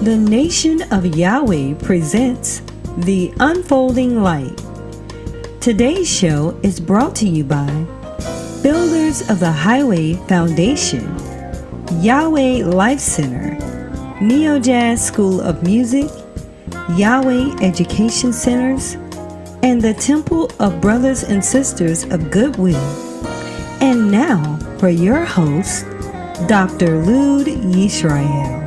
The Nation of Yahweh presents The Unfolding Light. Today's show is brought to you by Builders of the Highway Foundation, Yahweh Life Center, Neo Jazz School of Music, Yahweh Education Centers, and the Temple of Brothers and Sisters of Goodwill. And now for your host, Dr. Lud Yisrael.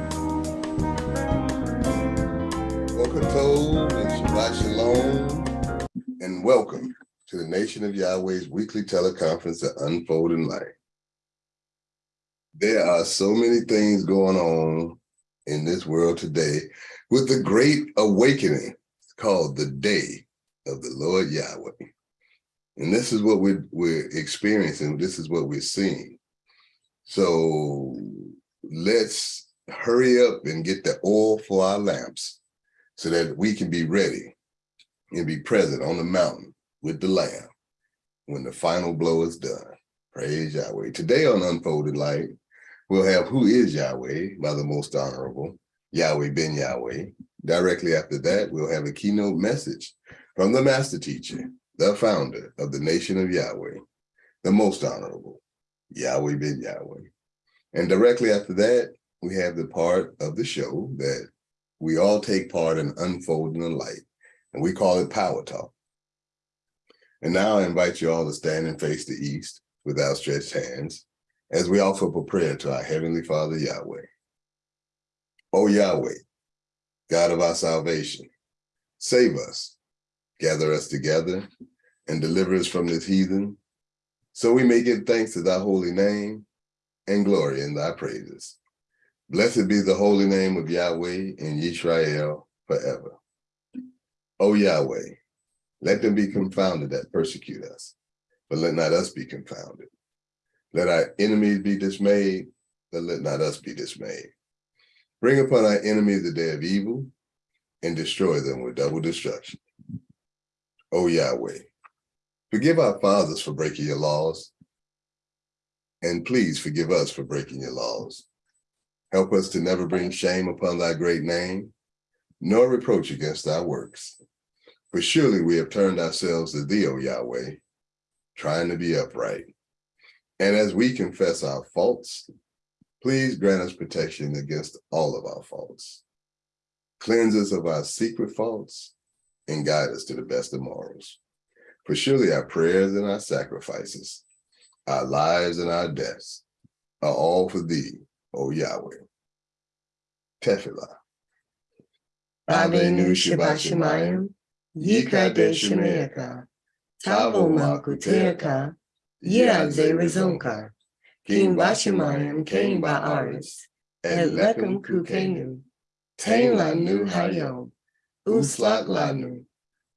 And Shabbat Shalom, and welcome to the Nation of Yahweh's weekly teleconference, The Unfolding Light. There are so many things going on in this world today with the great awakening called the Day of the Lord Yahweh. And this is what we're experiencing. This is what we're seeing. So let's hurry up and get the oil for our lamps, so that we can be ready and be present on the mountain with the Lamb when the final blow is done. Praise Yahweh. Today on Unfolded Light, we'll have Who is Yahweh by the Most Honorable Yahweh Ben Yahweh. Directly after that, we'll have a keynote message from the Master Teacher, the founder of the Nation of Yahweh, the Most Honorable Yahweh Ben Yahweh. And directly after that, we have the part of the show that we all take part in unfolding the light, and we call it Power Talk. And now I invite you all to stand and face the east with outstretched hands as we offer up a prayer to our Heavenly Father, Yahweh. O Yahweh, God of our salvation, save us, gather us together, and deliver us from this heathen, so we may give thanks to thy holy name and glory in thy praises. Blessed be the holy name of Yahweh in Yisrael forever. O Yahweh, let them be confounded that persecute us, but let not us be confounded. Let our enemies be dismayed, but let not us be dismayed. Bring upon our enemies the day of evil, and destroy them with double destruction. O Yahweh, forgive our fathers for breaking your laws, and please forgive us for breaking your laws. Help us to never bring shame upon thy great name, nor reproach against thy works. For surely we have turned ourselves to thee, O Yahweh, trying to be upright. And as we confess our faults, please grant us protection against all of our faults. Cleanse us of our secret faults and guide us to the best of morals. For surely our prayers and our sacrifices, our lives and our deaths are all for thee, O Yahweh. Tefillah. Avenu Shabbat Shemayim, Yikadesh Shemeaka, Tavo Malkuteaka, Yadze Rezonka, Kim Bashemayim, Kain Ba'aris, Et Lechem Kukenu, Tain Lanu Hayom, Uslak Lanu,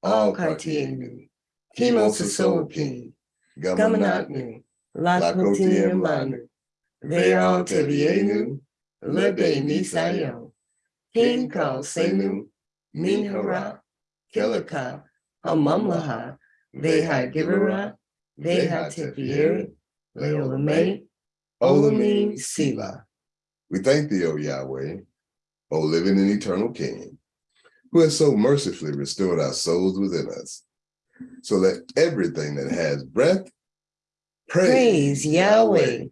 All Kartienu, Kimos Asoapin, Gamanatnu, Lakotiim Lanu, Veal Tevienu, Lebe Nisayo, King Kal Senu, Minhara, Kilika, Hamamlaha, Veha Gibera, Veha Tepieri, Leolame, Olamin Sila. We thank thee, O Yahweh, O living and eternal King, who has so mercifully restored our souls within us. So let everything that has breath praise Yahweh.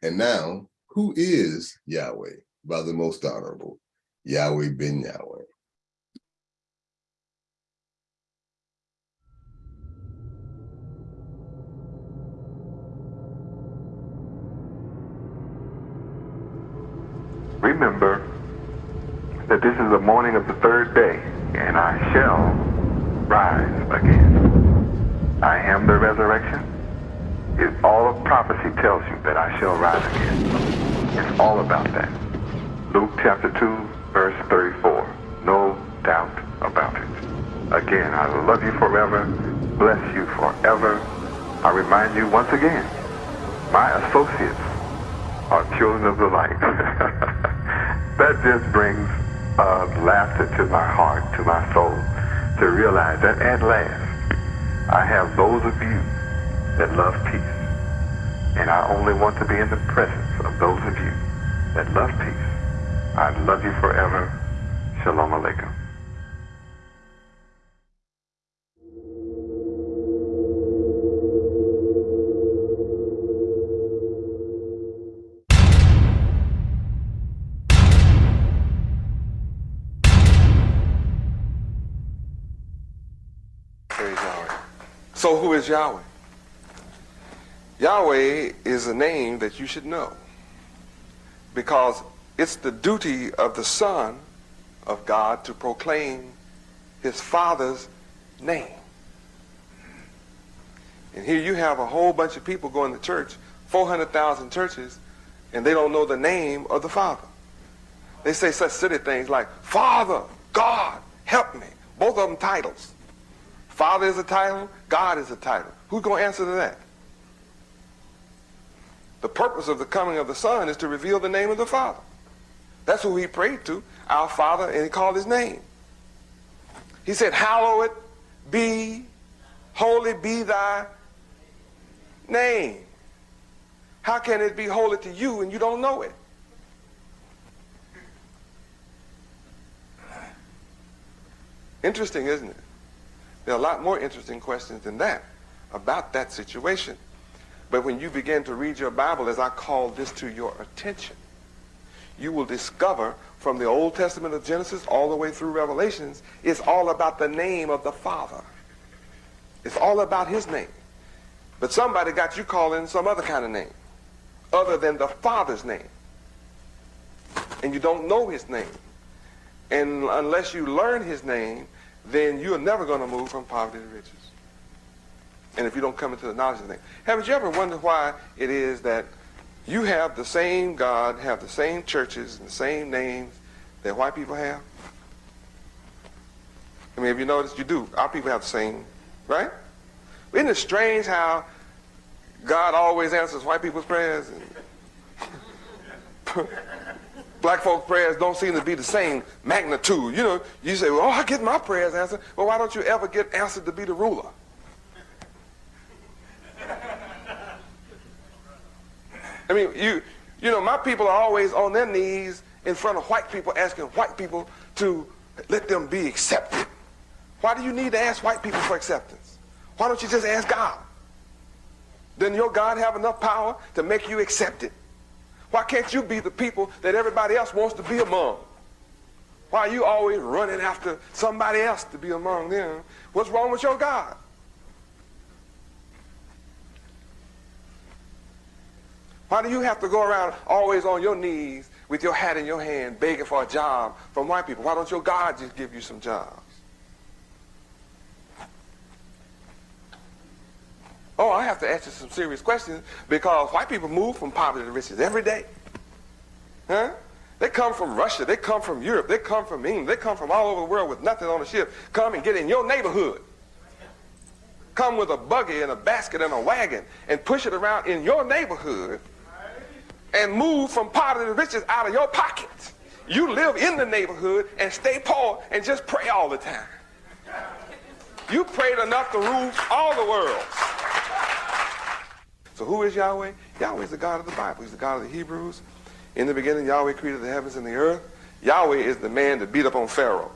And now, who is Yahweh by the Most Honorable Yahweh Ben Yahweh? Remember that this is the morning of the third day, and I shall rise again. I am the resurrection. All of prophecy tells you that I shall rise again. It's all about that. Luke chapter 2, verse 34. No doubt about it. Again, I will love you forever, bless you forever. I remind you once again, my associates are children of the light. That just brings laughter to my heart, to my soul, to realize that at last, I have those of you that love peace. And I only want to be in the presence of those of you that love peace. I love you forever. Shalom Aleichem. Praise Yahweh. So who is Yahweh? Yahweh is a name that you should know because it's the duty of the Son of God to proclaim his Father's name. And here you have a whole bunch of people going to church, 400,000 churches, and they don't know the name of the Father. They say such silly things like, Father, God, help me. Both of them titles. Father is a title, God is a title. Who's going to answer to that? The purpose of the coming of the Son is to reveal the name of the Father. That's who he prayed to, our Father, and he called his name. He said, hallowed be, holy be thy name. How can it be holy to you and you don't know it? Interesting, isn't it? There are a lot more interesting questions than that about that situation. But when you begin to read your Bible, as I call this to your attention, you will discover from the Old Testament of Genesis all the way through Revelations, it's all about the name of the Father. It's all about his name. But somebody got you calling some other kind of name, other than the Father's name. And you don't know his name. And unless you learn his name, then you're never going to move from poverty to riches. And if you don't come into the knowledge of his name. Haven't you ever wondered why it is that you have the same God, have the same churches, and the same names that white people have? I mean, have you noticed? You do. Our people have the same, right? Isn't it strange how God always answers white people's prayers? And black folks' prayers don't seem to be the same magnitude. You know, you say, well, I get my prayers answered. Well, why don't you ever get answered to be the ruler? I mean, you know, my people are always on their knees in front of white people asking white people to let them be accepted. Why do you need to ask white people for acceptance? Why don't you just ask God? Doesn't your God have enough power to make you accepted? Why can't you be the people that everybody else wants to be among? Why are you always running after somebody else to be among them? What's wrong with your God? Why do you have to go around always on your knees with your hat in your hand begging for a job from white people? Why don't your God just give you some jobs? Oh, I have to ask you some serious questions because white people move from poverty to riches every day. Huh? They come from Russia. They come from Europe. They come from England. They come from all over the world with nothing on the ship. Come and get in your neighborhood. Come with a buggy and a basket and a wagon and push it around in your neighborhood and move from poverty to riches out of your pocket. You live in the neighborhood and stay poor and just pray all the time. You prayed enough to rule all the world. So who is Yahweh? Yahweh is the God of the Bible. He's the God of the Hebrews. In the beginning, Yahweh created the heavens and the earth. Yahweh is the man that beat up on Pharaoh.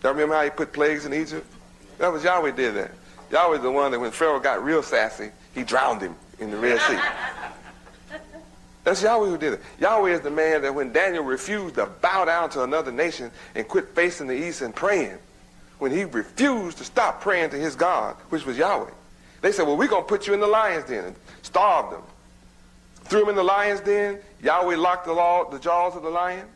Y'all remember how he put plagues in Egypt? That was Yahweh did that. Yahweh is the one that when Pharaoh got real sassy, he drowned him in the Red Sea. That's Yahweh who did it. Yahweh is the man that when Daniel refused to bow down to another nation and quit facing the east and praying, when he refused to stop praying to his God, which was Yahweh, they said, well, we're going to put you in the lion's den and starve them. Threw him in the lion's den. Yahweh locked the jaws of the lion.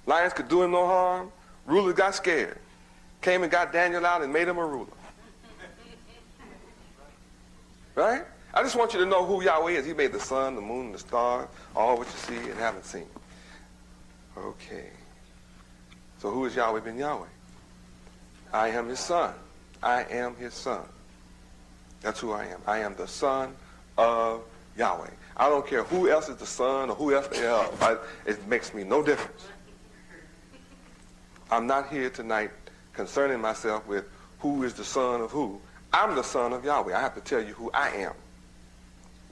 Lions could do him no harm. Rulers got scared. Came and got Daniel out and made him a ruler. Right? I just want you to know who Yahweh is. He made the sun, the moon, the stars, all what you see and haven't seen. Okay. So who is Yahweh Ben Yahweh? I am his son. I am his son. That's who I am. I am the son of Yahweh. I don't care who else is the son or who else they are. It makes me no difference. I'm not here tonight concerning myself with who is the son of who. I'm the son of Yahweh. I have to tell you who I am.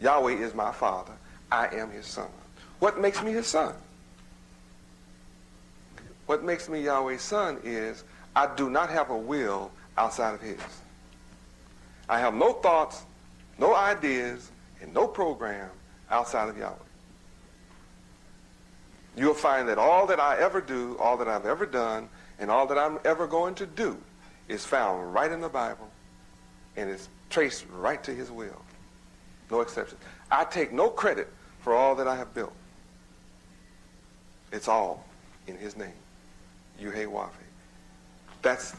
Yahweh is my father. I am his son. What makes me his son? What makes me Yahweh's son is I do not have a will outside of his. I have no thoughts, no ideas, and no program outside of Yahweh. You'll find that all that I ever do, all that I've ever done, and all that I'm ever going to do is found right in the Bible, and it's traced right to his will. No exceptions. I take no credit for all that I have built. It's all in his name. Yahweh. That's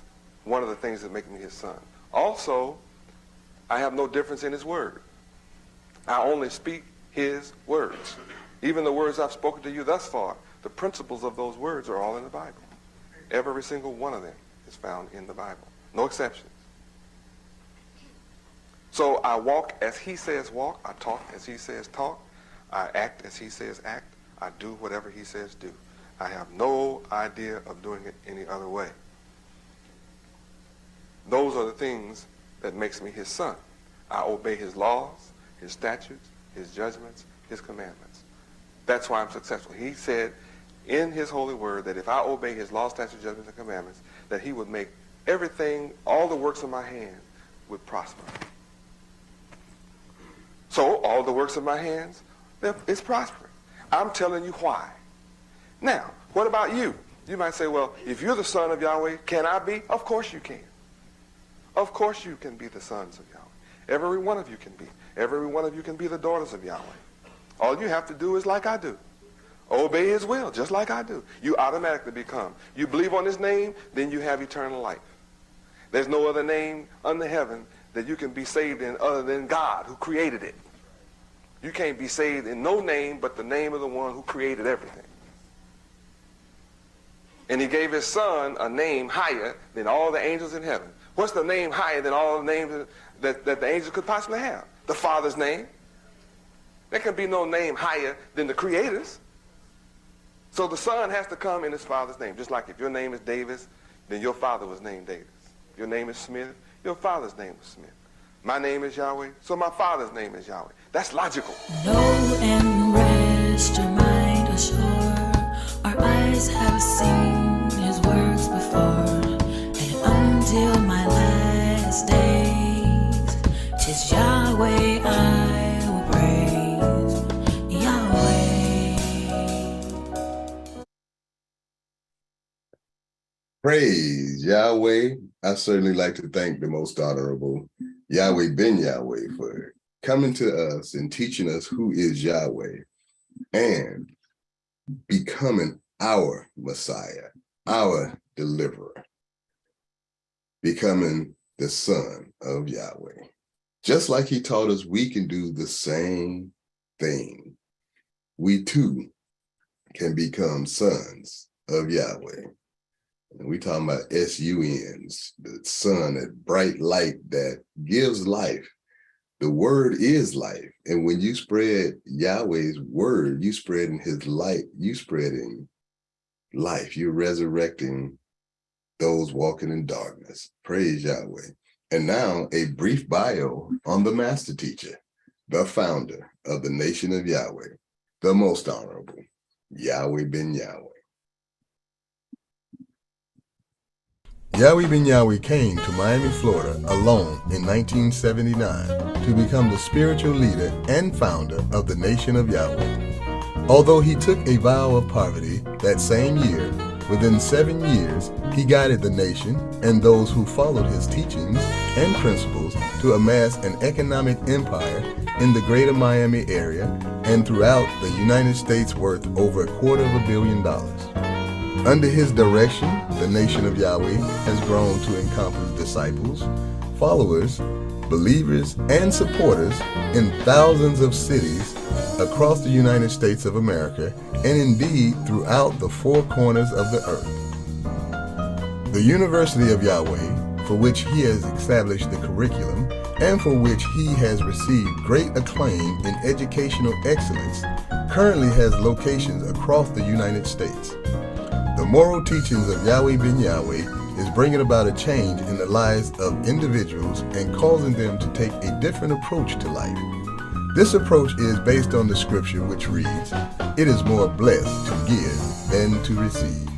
one of the things that make me his son. Also, I have no difference in his word. I only speak his words. Even the words I've spoken to you thus far, the principles of those words are all in the Bible. Every single one of them is found in the Bible. No exceptions. So I walk as he says walk. I talk as he says talk. I act as he says act. I do whatever he says do. I have no idea of doing it any other way. Those are the things that makes me his son. I obey his laws, his statutes, his judgments, his commandments. That's why I'm successful. He said in his holy word that if I obey his laws, statutes, judgments, and commandments, that he would make everything, all the works of my hand would prosper. So all the works of my hands, it's prospering. I'm telling you why. Now, what about you? You might say, well, if you're the son of Yahweh, can I be? Of course you can. Of course you can be the sons of Yahweh. Every one of you can be. Every one of you can be the daughters of Yahweh. All you have to do is like I do. Obey his will, just like I do. You automatically become. You believe on his name, then you have eternal life. There's no other name under heaven that you can be saved in other than God who created it. You can't be saved in no name but the name of the one who created everything. And he gave his son a name higher than all the angels in heaven. What's the name higher than all the names that the angels could possibly have? The Father's name. There can be no name higher than the Creator's. So the son has to come in his father's name. Just like if your name is Davis, then your father was named Davis. If your name is Smith, your father's name was Smith. My name is Yahweh, so my father's name is Yahweh. That's logical. Know and rest your mind assured. Our eyes have seen his works before. And until my last days, 'tis Yahweh I will praise. Yahweh. Praise Yahweh. I certainly like to thank the most honorable Yahweh Ben Yahweh for coming to us and teaching us who is Yahweh and becoming our Messiah, our deliverer, becoming the son of Yahweh. Just like he taught us, we can do the same thing. We too can become sons of Yahweh. And we talking about S-U-Ns, the sun, that bright light that gives life. The word is life. And when you spread Yahweh's word, you spreading his light, you spreading life. You're resurrecting those walking in darkness. Praise Yahweh. And now a brief bio on the master teacher, the founder of the nation of Yahweh, the most honorable Yahweh Ben Yahweh. Yahweh Ben Yahweh came to Miami, Florida alone in 1979 to become the spiritual leader and founder of the nation of Yahweh. Although he took a vow of poverty that same year, within 7 years, he guided the nation and those who followed his teachings and principles to amass an economic empire in the greater Miami area and throughout the United States worth over $250 million. Under his direction, the nation of Yahweh has grown to encompass disciples, followers, believers, and supporters in thousands of cities across the United States of America and indeed throughout the four corners of the earth. The University of Yahweh, for which he has established the curriculum and for which he has received great acclaim in educational excellence, currently has locations across the United States. The moral teachings of Yahweh Ben Yahweh is bringing about a change in the lives of individuals and causing them to take a different approach to life. This approach is based on the scripture which reads, "It is more blessed to give than to receive."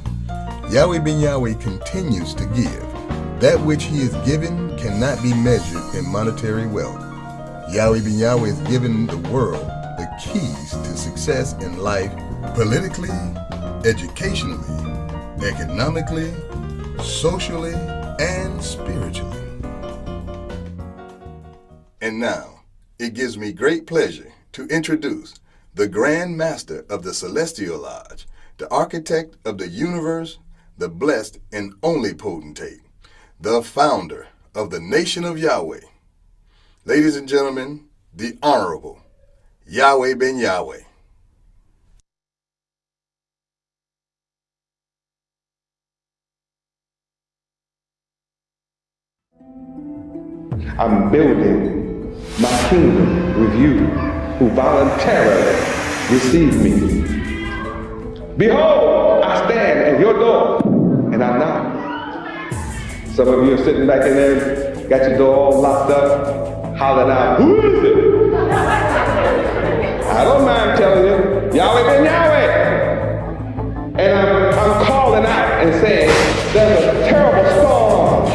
Yahweh Ben Yahweh continues to give. That which he is given cannot be measured in monetary wealth. Yahweh Ben Yahweh has given the world the keys to success in life, politically, educationally, economically, socially, and spiritually. And now, it gives me great pleasure to introduce the Grand Master of the Celestial Lodge, the architect of the universe, the blessed and only potentate, the founder of the nation of Yahweh. Ladies and gentlemen, the Honorable Yahweh Ben Yahweh. I'm building my kingdom with you who voluntarily receive me. Behold, I stand at your door and I knock. Some of you are sitting back in there, got your door all locked up, hollering out, "Who is it?" I don't mind telling you, Yahweh Ben Yahweh. And I'm calling out and saying, there's a terrible storm,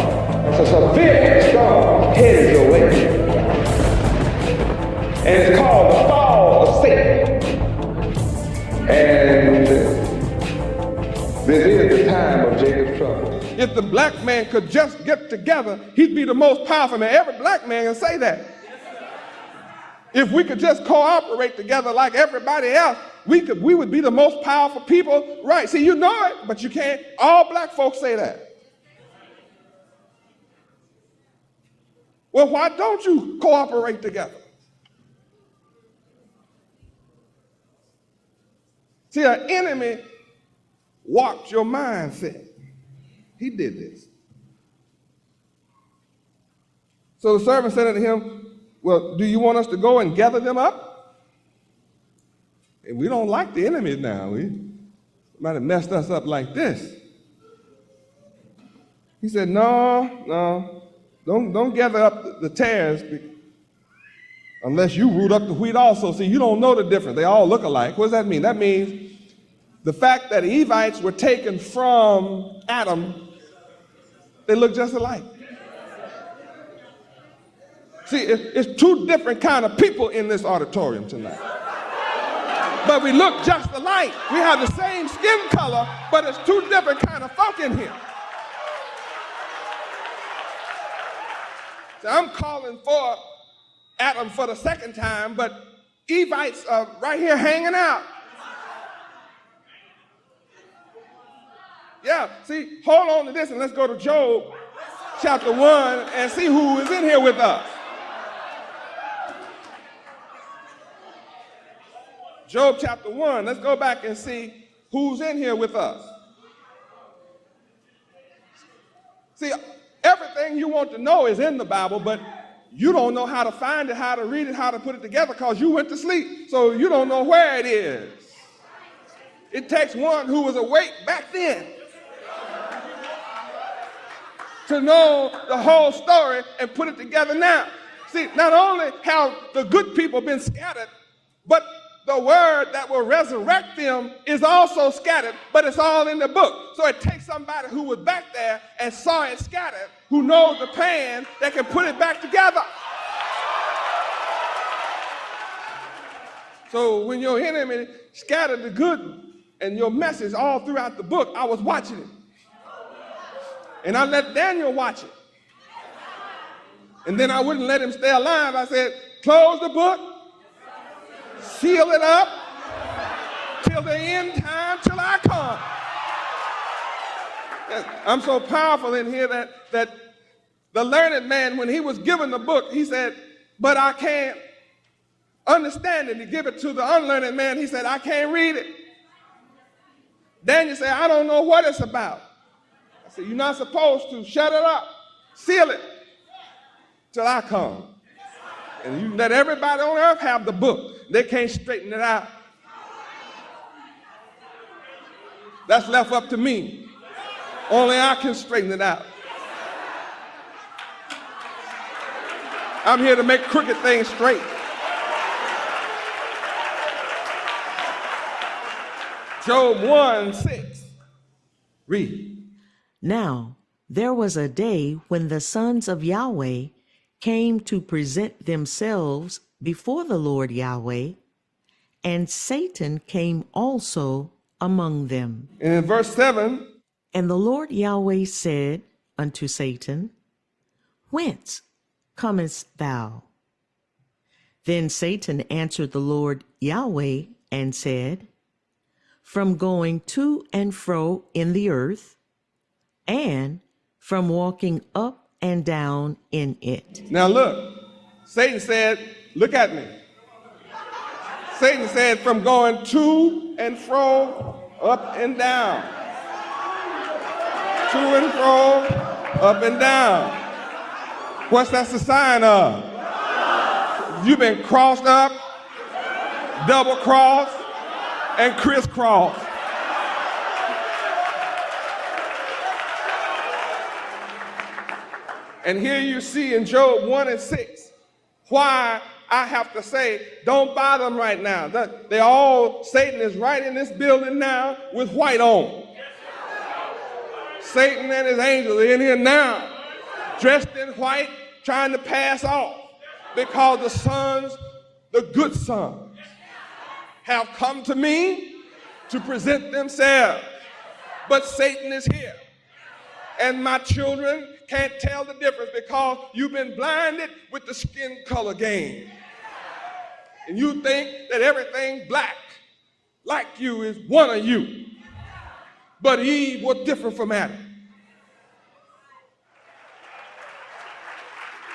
it's a severe storm headed your way. And it's called the fall of Satan. And this is the time of Jacob's trouble. If the black man could just get together, he'd be the most powerful man. Every black man can say that. If we could just cooperate together like everybody else, we would be the most powerful people. Right? See, you know it, but you can't. All black folks say that. Well, why don't you cooperate together? See, an enemy warped your mindset. He did this. So the servant said to him, "Well, do you want us to go and gather them up?" And we don't like the enemies now. We might have messed us up like this. He said, No, don't gather up the tares unless you root up the wheat also. See, you don't know the difference. They all look alike. What does that mean? That means the fact that the Evites were taken from Adam, they look just alike. See, it's two different kind of people in this auditorium tonight. But we look just alike. We have the same skin color, but it's two different kind of folk in here. So I'm calling for Adam for the second time, but Evites are right here hanging out. Yeah, see, hold on to this and let's go to Job chapter 1 and see who is in here with us. Job chapter 1, let's go back and see who's in here with us. See, everything you want to know is in the Bible, but you don't know how to find it, how to read it, how to put it together because you went to sleep, so you don't know where it is. It takes one who was awake back then to know the whole story and put it together now. See, not only have the good people been scattered, but the word that will resurrect them is also scattered, but it's all in the book. So it takes somebody who was back there and saw it scattered, who knows the plan, that can put it back together. So when your enemy scattered the good and your message all throughout the book, I was watching it. And I let Daniel watch it. And then I wouldn't let him stay alive. I said, close the book, seal it up till the end time, till I come. I'm so powerful in here that the learned man, when he was given the book, he said, but I can't understand it. He give it to the unlearned man. He said, I can't read it. Daniel said, I don't know what it's about. I said, you're not supposed to. Shut it up. Seal it till I come. And you let everybody on earth have the book. They can't straighten it out. That's left up to me. Only I can straighten it out. I'm here to make crooked things straight. Job 1:6. Read. Now, there was a day when the sons of Yahweh came to present themselves before the Lord Yahweh, and Satan came also among them. And in verse 7, And the Lord Yahweh said unto Satan, Whence comest thou? Then Satan answered the Lord Yahweh and said, From going to and fro in the earth, and from walking up and down in it. now look, Satan said, look at me. Satan said, from going to and fro, up and down. To and fro, up and down. What's that a sign of? You've been crossed up, double crossed, and crisscrossed. And here you see in Job 1:6 why I have to say, don't buy them right now. Satan is right in this building now with white on. Satan and his angels are in here now, dressed in white, trying to pass off, because the sons, the good sons, have come to me to present themselves. But Satan is here. And my children can't tell the difference because you've been blinded with the skin color game. And you think that everything black like you is one of you. But Eve was different from Adam.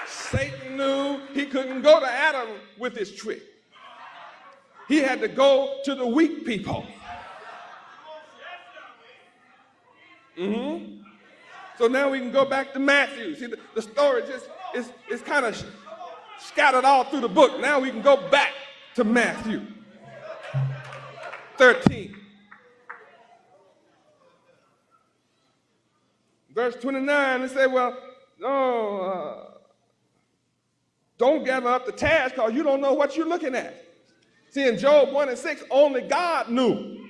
Satan knew he couldn't go to Adam with his trick. He had to go to the weak people. So now we can go back to Matthew. See, the story just is kind of scattered all through the book. Now we can go back to Matthew 13. Verse 29, they say, well, no, don't gather up the task because you don't know what you're looking at. See, in Job 1:6, only God knew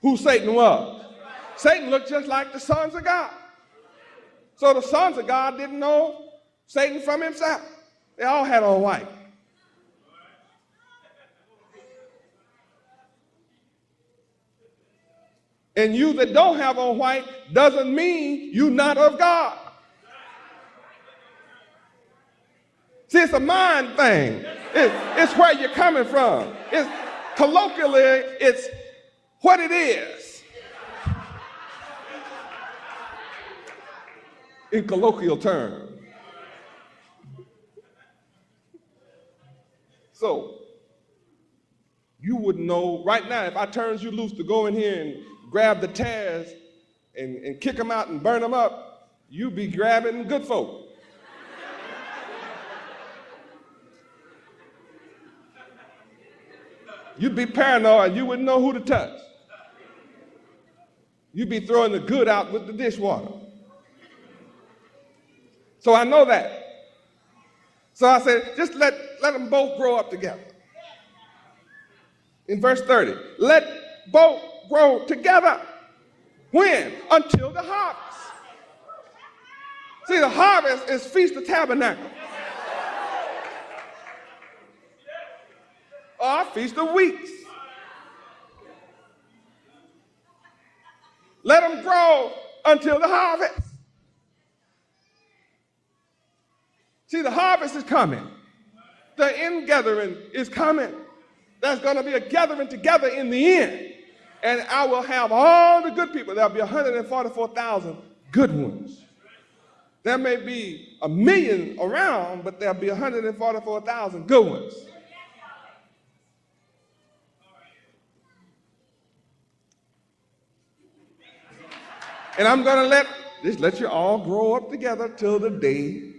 who Satan was. Satan looked just like the sons of God. So the sons of God didn't know Satan from himself. They all had on white. And you that don't have on white doesn't mean you're not of God. See, it's a mind thing. It's where you're coming from. It's colloquially, it's what it is. In colloquial terms. So, you would know right now, if I turns you loose to go in here and grab the tares and kick them out and burn them up, you'd be grabbing good folk. You'd be paranoid, you wouldn't know who to touch. You'd be throwing the good out with the dishwater. So I know that. So I said, just let them both grow up together. In verse 30, let both grow together. When? Until the harvest. See, the harvest is Feast of Tabernacles. Or Feast of Weeks. Let them grow until the harvest. See, the harvest is coming. The ingathering is coming. There's going to be a gathering together in the end. And I will have all the good people. There'll be 144,000 good ones. There may be 1 million around, but there'll be 144,000 good ones. And I'm going to let you all grow up together till the day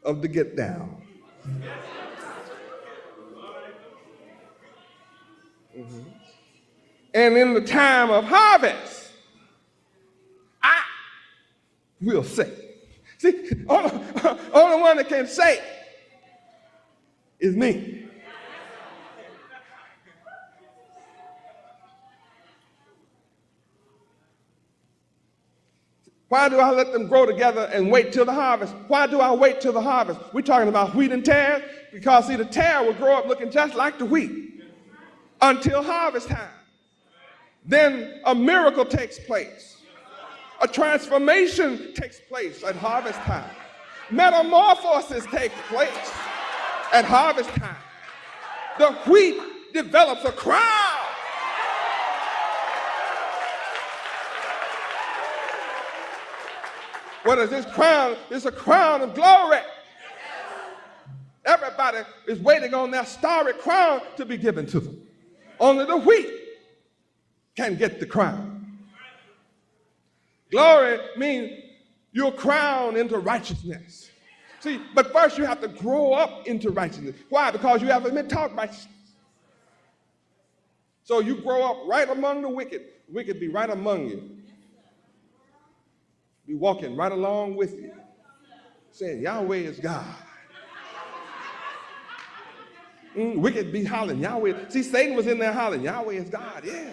of the get down. And in the time of harvest, I will say. See, only one that can say is me. Why do I let them grow together and wait till the harvest? Why do I wait till the harvest? We're talking about wheat and tares because, see, the tare will grow up looking just like the wheat until harvest time. Then a miracle takes place. A transformation takes place at harvest time. Metamorphosis takes place at harvest time. The wheat develops a crown. What is this crown? It's a crown of glory. Everybody is waiting on their starry crown to be given to them. Only the wheat can get the crown. Glory means you're crowned into righteousness. See, but first you have to grow up into righteousness. Why? Because you haven't been taught righteousness. So you grow up right among the wicked. The wicked be right among you. Be walking right along with you, saying, Yahweh is God. Wicked be hollering, Yahweh. See, Satan was in there hollering, Yahweh is God, yeah.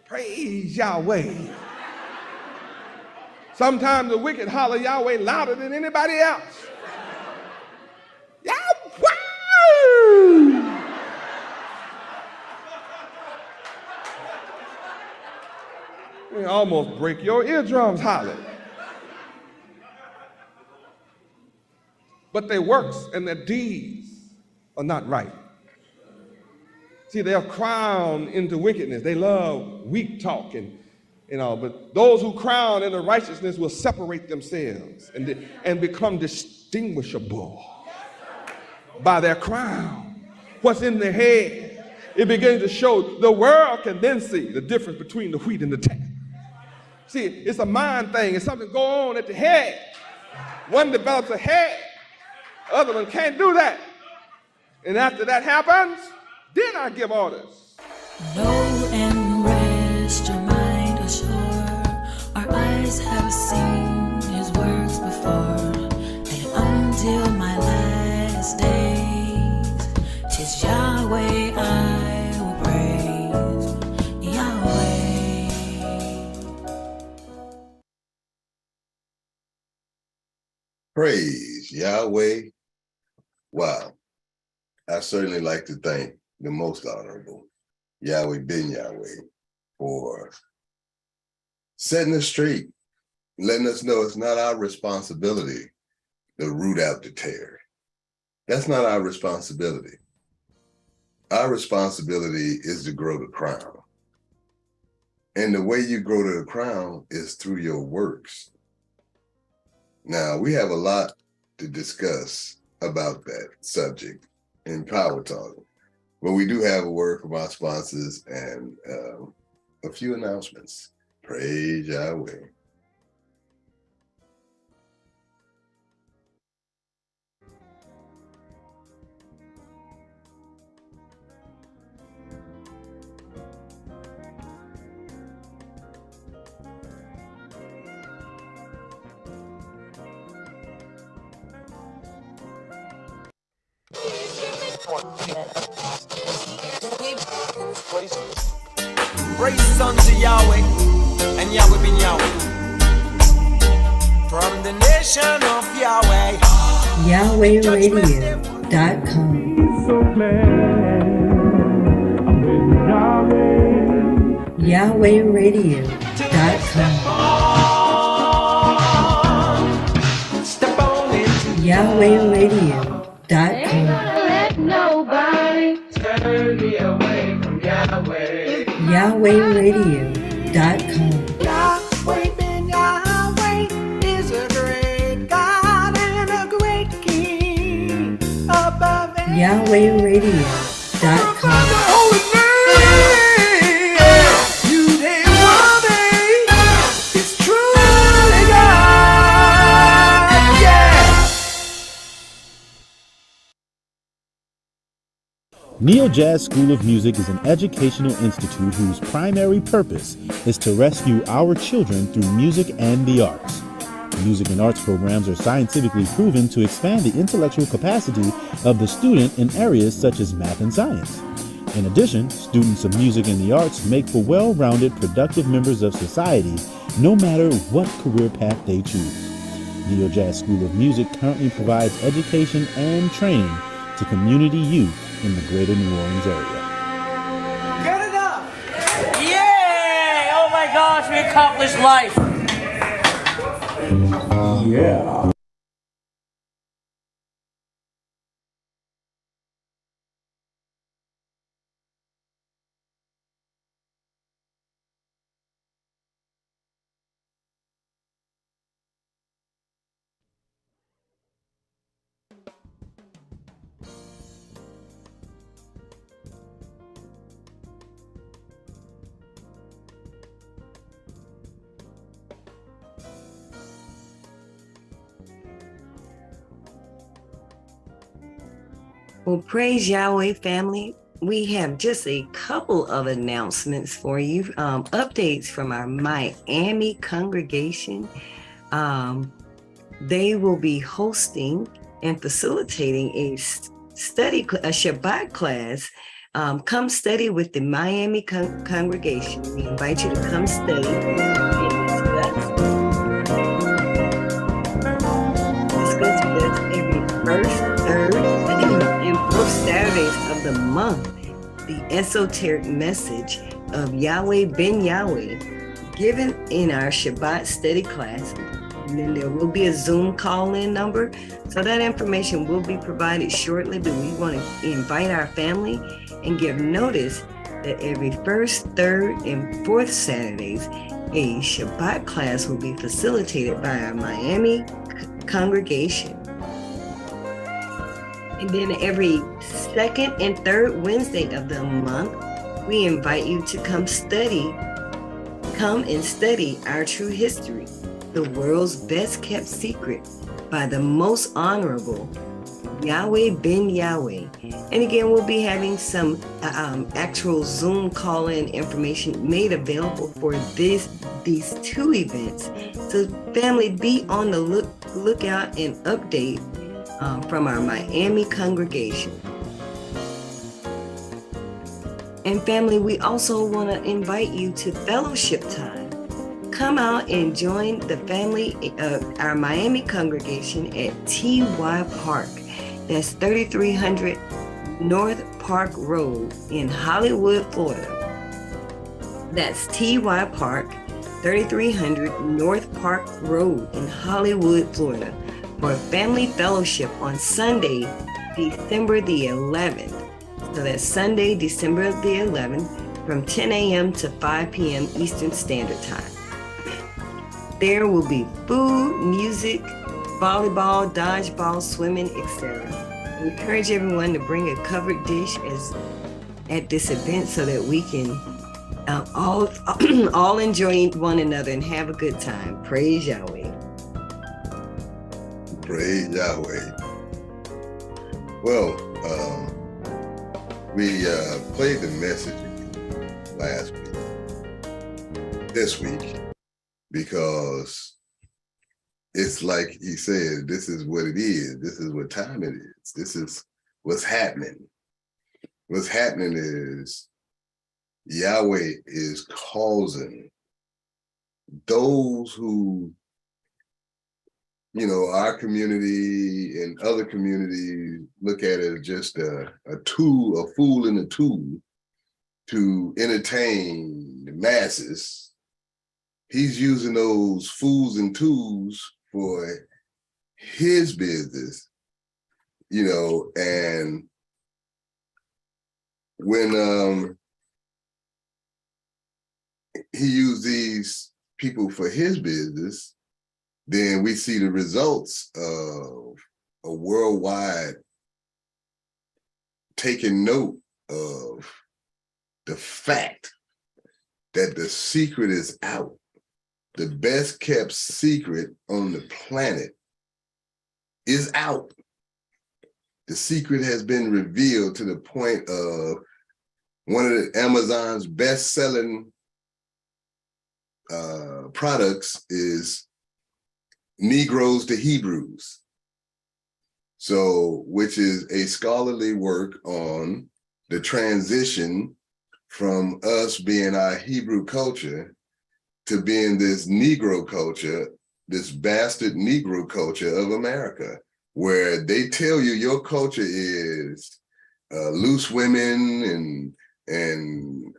Praise Yahweh. Sometimes the wicked holler Yahweh louder than anybody else. Yahweh! You almost break your eardrums hollering. But their works and their deeds are not right. See, they're crowned into wickedness. They love weak talk and but those who crown into righteousness will separate themselves and become distinguishable by their crown. What's in their head, it begins to show. The world can then see the difference between the wheat and the tare. See, it's a mind thing. It's something going on at the head. One develops a head, the other one can't do that. And after that happens, then I give orders. Know and rest your mind assured. Our eyes have seen his works before. And until my last days, 'tis Yahweh I will praise. Yahweh. Praise Yahweh. Wow. I certainly like to thank the most honorable Yahweh Ben Yahweh for setting us straight, letting us know it's not our responsibility to root out the tare. That's not our responsibility. Our responsibility is to grow the crown. And the way you grow to the crown is through your works. Now, we have a lot to discuss about that subject in Power Talk, but we do have a word from our sponsors and a few announcements. Praise Yahweh. Praise unto Yahweh and Yahweh Ben Yahweh. From the nation of Yahweh. YahwehRadio.com. So glad I'm with Yahweh. YahwehRadio.com. Step on into YahwehRadio.com. Let nobody turn me away from Yahweh. YahwehRadio.com. Yahweh Ben Yahweh is a great God and a great King above YahwehRadio.com. You they worthy is truly God. Yeah. Neo Jazz School of Music is an educational institute whose primary purpose is to rescue our children through music and the arts. Music and arts programs are scientifically proven to expand the intellectual capacity of the student in areas such as math and science. In addition, students of music and the arts make for well-rounded, productive members of society, no matter what career path they choose. Neo Jazz School of Music currently provides education and training to community youth in the greater New Orleans area. Get it up! Yay! Oh my gosh, we accomplished life. Yeah. Well, praise Yahweh, family. We have just a couple of announcements for you, updates from our Miami congregation. They will be hosting and facilitating a Shabbat class. Come study with the Miami congregation. We invite you to come study and discuss with us every first, third, and fourth Saturdays of the month. The esoteric message of Yahweh Ben Yahweh given in our Shabbat study class. And then there will be a Zoom call-in number. So that information will be provided shortly, but we want to invite our family and give notice that every first, third, and fourth Saturdays, a Shabbat class will be facilitated by our Miami congregation. And then every second and third Wednesday of the month, we invite you to come and study our true history, the world's best kept secret by the most honorable Yahweh Ben Yahweh. And again, we'll be having some actual Zoom call-in information made available for these two events. So family, be on the lookout and update from our Miami congregation. And family, we also want to invite you to fellowship time. Come out and join the family of our Miami congregation at TY Park. That's 3300 North Park Road in Hollywood, Florida. That's TY Park, 3300 North Park Road in Hollywood, Florida, for family fellowship on Sunday, December the 11th. So that's Sunday, December the 11th, from 10 a.m. to 5 p.m. Eastern Standard Time. There will be food, music, volleyball, dodgeball, swimming, etc. We encourage everyone to bring a covered dish at this event so that we can all enjoy one another and have a good time. Praise Yahweh. Praise Yahweh. Well, we played the message last week, this week, because it's like he said, this is what it is. This is what time it is. This is what's happening. What's happening is Yahweh is causing those who, our community and other communities look at it as just a tool, a fool in a tool to entertain the masses. He's using those fools and tools for his business, and when he used these people for his business, then we see the results of a worldwide taking note of the fact that the secret is out. The best kept secret on the planet is out. The secret has been revealed to the point of one of the Amazon's best-selling products is Negroes to Hebrews. So, which is a scholarly work on the transition from us being our Hebrew culture to being this Negro culture, this bastard Negro culture of America, where they tell you your culture is loose women and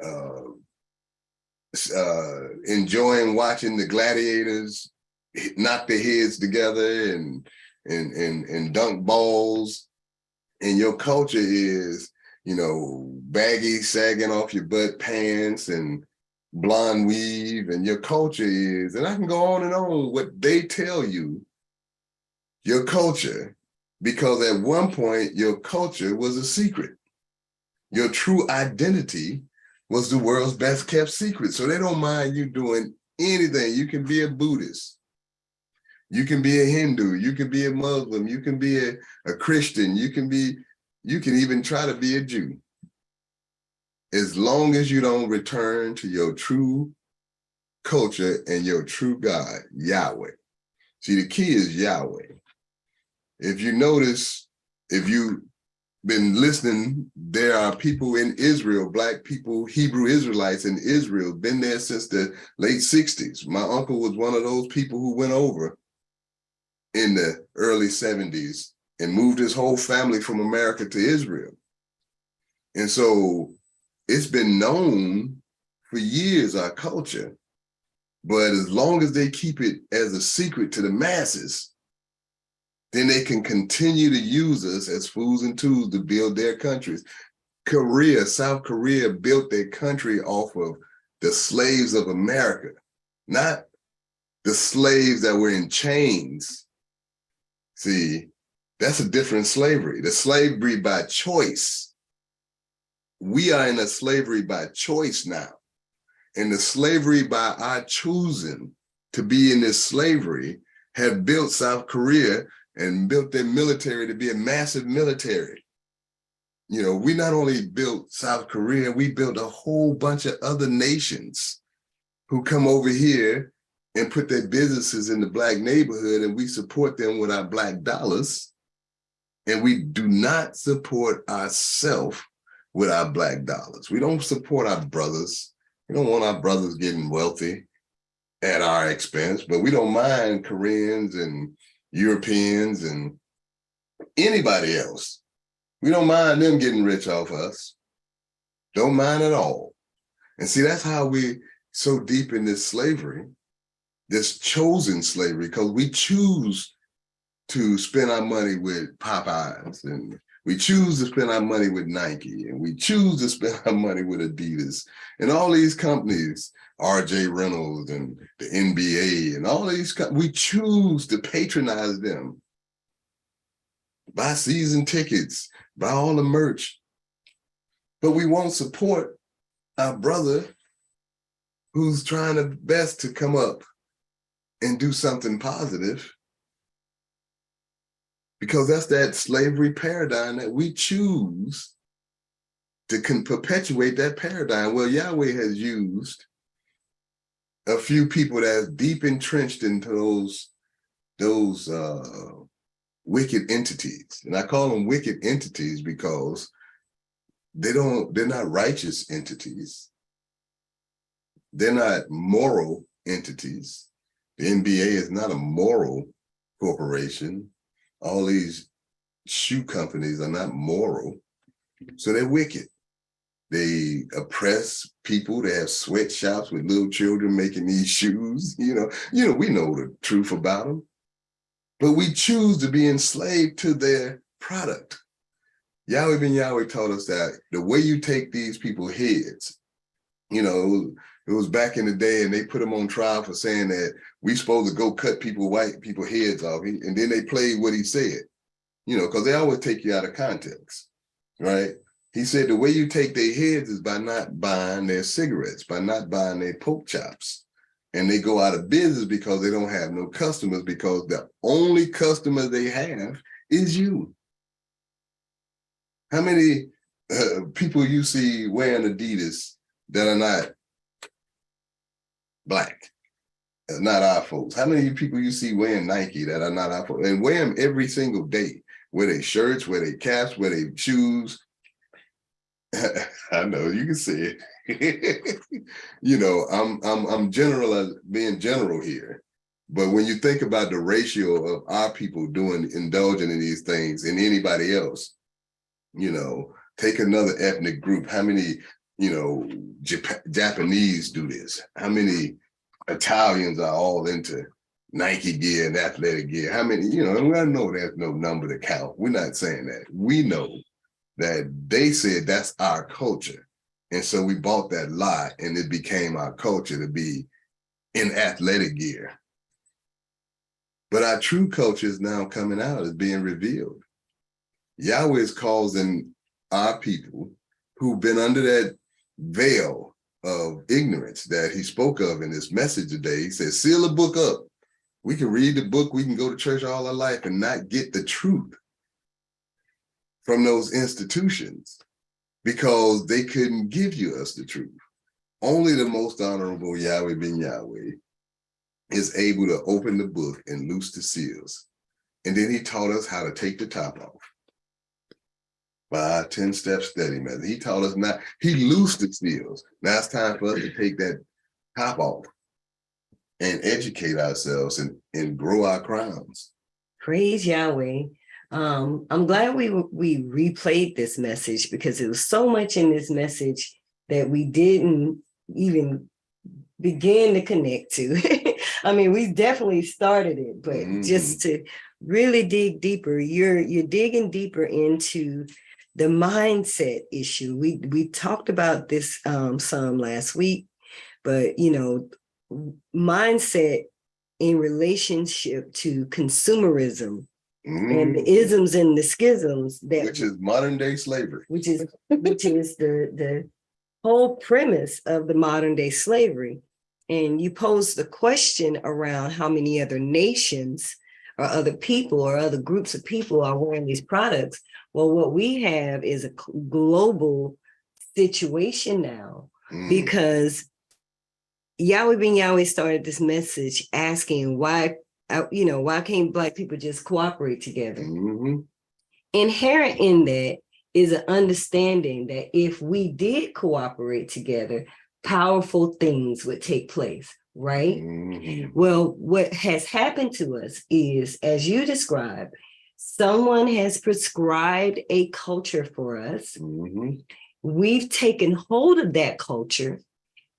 enjoying watching the gladiators knock their heads together and dunk balls, and your culture is, you know, baggy, sagging off your butt pants and blonde weave, and your culture is, and I can go on and on what they tell you your culture, because at one point your culture was a secret. Your true identity was the world's best kept secret. So they don't mind you doing anything. You can be a Buddhist, you can be a Hindu, you can be a Muslim, you can be a Christian, you can even try to be a Jew. As long as you don't return to your true culture and your true God, Yahweh. See, the key is Yahweh. If you notice, if you've been listening, there are people in Israel, Black people, Hebrew Israelites in Israel, been there since the late 60s. My uncle was one of those people who went over in the early 70s and moved his whole family from America to Israel. And so it's been known for years, our culture, but as long as they keep it as a secret to the masses, then they can continue to use us as fools and tools to build their countries. South Korea built their country off of the slaves of America, not the slaves that were in chains. See, that's a different slavery. The slavery by choice. We are in a slavery by choice now. And the slavery by our choosing to be in this slavery have built South Korea and built their military to be a massive military. You know, we not only built South Korea, we built a whole bunch of other nations who come over here and put their businesses in the Black neighborhood, and we support them with our Black dollars. And we do not support ourselves with our Black dollars. We don't support our brothers. We don't want our brothers getting wealthy at our expense, but we don't mind Koreans and Europeans and anybody else. We don't mind them getting rich off us. Don't mind at all. And see, that's how we so deep in this slavery, this chosen slavery, because we choose to spend our money with Popeyes, and we choose to spend our money with Nike, and we choose to spend our money with Adidas, and all these companies, RJ Reynolds and the NBA, and all these, we choose to patronize them, buy season tickets, buy all the merch, but we won't support our brother who's trying the best to come up and do something positive, because that's that slavery paradigm that we choose to perpetuate that paradigm. Well, Yahweh has used a few people that's deep entrenched into those wicked entities. And I call them wicked entities because they're not righteous entities. They're not moral entities. The NBA is not a moral corporation. All these shoe companies are not moral. So they're wicked. They oppress people. They have sweatshops with little children making these shoes. You know, we know the truth about them. But we choose to be enslaved to their product. Yahweh Ben Yahweh taught us that the way you take these people's heads, you know, it was back in the day, and they put them on trial for saying that we supposed to go cut white people heads off. And then they played what he said, you know, because they always take you out of context, right? He said the way you take their heads is by not buying their cigarettes, by not buying their pork chops. And they go out of business because they don't have no customers, because the only customer they have is you. How many people you see wearing Adidas that are not Black, not our folks? How many people you see wearing Nike that are not our folks, and wear them every single day? Wear their shirts, wear their caps, wear their shoes. I know you can say it. You know, I'm general, being general here. But when you think about the ratio of our people indulging in these things and anybody else, you know, take another ethnic group. How many, you know, Japanese do this? How many Italians are all into Nike gear and athletic gear? How many, you know, and I know there's no number to count. We're not saying that. We know that they said that's our culture. And so we bought that lie and it became our culture to be in athletic gear. But our true culture is now coming out, is being revealed. Yahweh is causing our people who've been under that veil of ignorance that he spoke of in this message today. He said, seal the book up. We can read the book, we can go to church all our life and not get the truth from those institutions because they couldn't give us the truth. Only the most honorable Yahweh Ben Yahweh is able to open the book and loose the seals. And then he taught us how to take the top off. By our 10-step study method. He taught us not, he loosed the seals. Now it's time for us to take that top off and educate ourselves and grow our crowns. Praise Yahweh. I'm glad we replayed this message because there was so much in this message that we didn't even begin to connect to. I mean, we definitely started it, but just to really dig deeper, you're digging deeper into the mindset issue. We talked about this some last week, but you know, mindset in relationship to consumerism and the isms and the schisms that which is modern day slavery, which is the whole premise of the modern day slavery. And you pose the question around how many other nations or other people or other groups of people are wearing these products. Well, what we have is a global situation now because Yahweh Ben Yahweh started this message asking why can't Black people just cooperate together? Inherent in that is an understanding that if we did cooperate together, powerful things would take place, right? Well, what has happened to us is, as you described, someone has prescribed a culture for us. We've taken hold of that culture.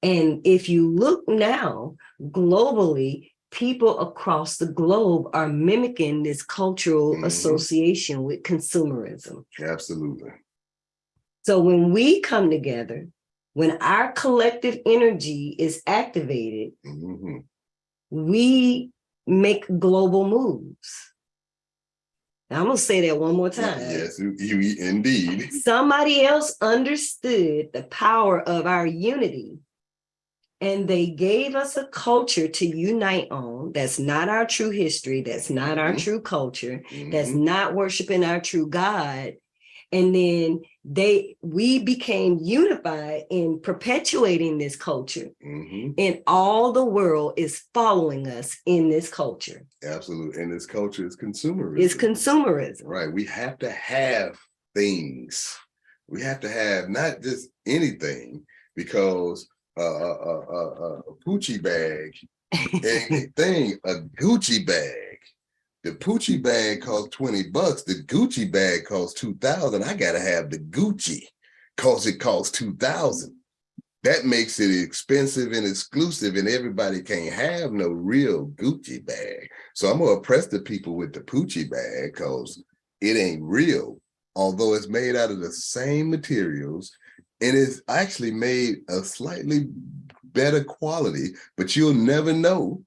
And if you look now globally, people across the globe are mimicking this cultural association with consumerism. Absolutely. So when we come together, when our collective energy is activated, we make global moves. Now, I'm going to say that one more time. Yes, you indeed. Somebody else understood the power of our unity, and they gave us a culture to unite on. That's not our true history. That's not our true culture. That's not worshiping our true God. And then we became unified in perpetuating this culture. And all the world is following us in this culture. Absolutely. And this culture is consumerism. It's consumerism. Right. We have to have things. We have to have not just anything, because a Poochie bag, a Gucci bag. The Poochie bag costs $20. The Gucci bag costs $2,000. I gotta have the Gucci because it costs $2,000. That makes it expensive and exclusive, and everybody can't have no real Gucci bag. So I'm gonna oppress the people with the Poochie bag because it ain't real, although it's made out of the same materials and it's actually made a slightly better quality, but you'll never know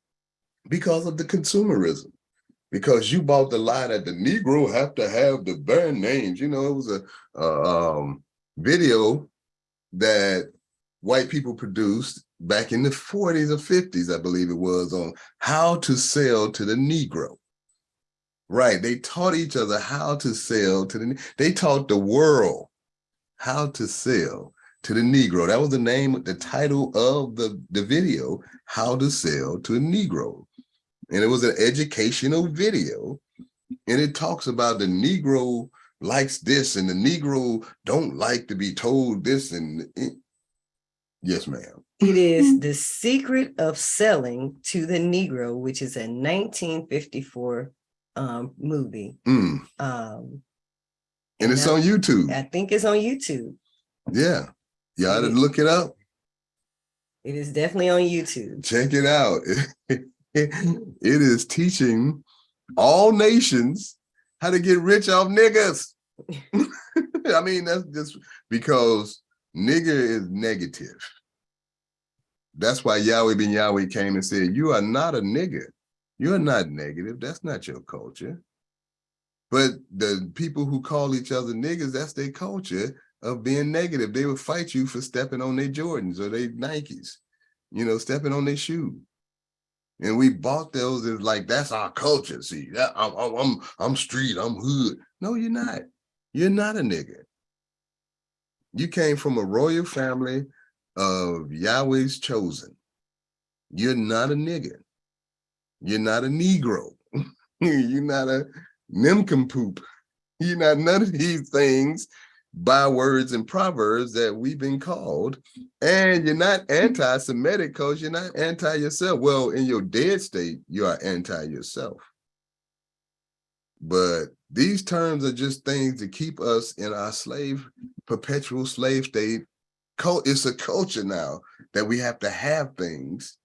because of the consumerism. Because you bought the lie that the Negro have to have the brand names. You know, it was a video that white people produced back in the 40s or 50s, I believe it was, on how to sell to the Negro. Right, they taught each other how to sell to they taught the world how to sell to the Negro. That was the title of the video, How to Sell to a Negro. And it was an educational video. And it talks about the Negro likes this and the Negro don't like to be told this. And yes, ma'am. It is The Secret of Selling to the Negro, which is a 1954 movie. And it's on YouTube. I think it's on YouTube. Yeah. You ought to look it up. It is definitely on YouTube. Check it out. It is teaching all nations how to get rich off niggas. I mean, that's just because nigger is negative. That's why Yahweh Ben Yahweh came and said, you are not a nigger. You're not negative. That's not your culture. But the people who call each other niggas, that's their culture of being negative. They would fight you for stepping on their Jordans or their Nikes, you know, stepping on their shoe. And we bought those as like, that's our culture. See, I'm street, I'm hood. No, you're not. You're not a nigga. You came from a royal family of Yahweh's chosen. You're not a nigga. You're not a Negro. You're not a nincompoop. You're not none of these things, bywords and proverbs that we've been called. And you're not anti-Semitic because you're not anti yourself. Well, in your dead state, you are anti yourself. But these terms are just things to keep us in our perpetual slave state. It's a culture now that we have to have things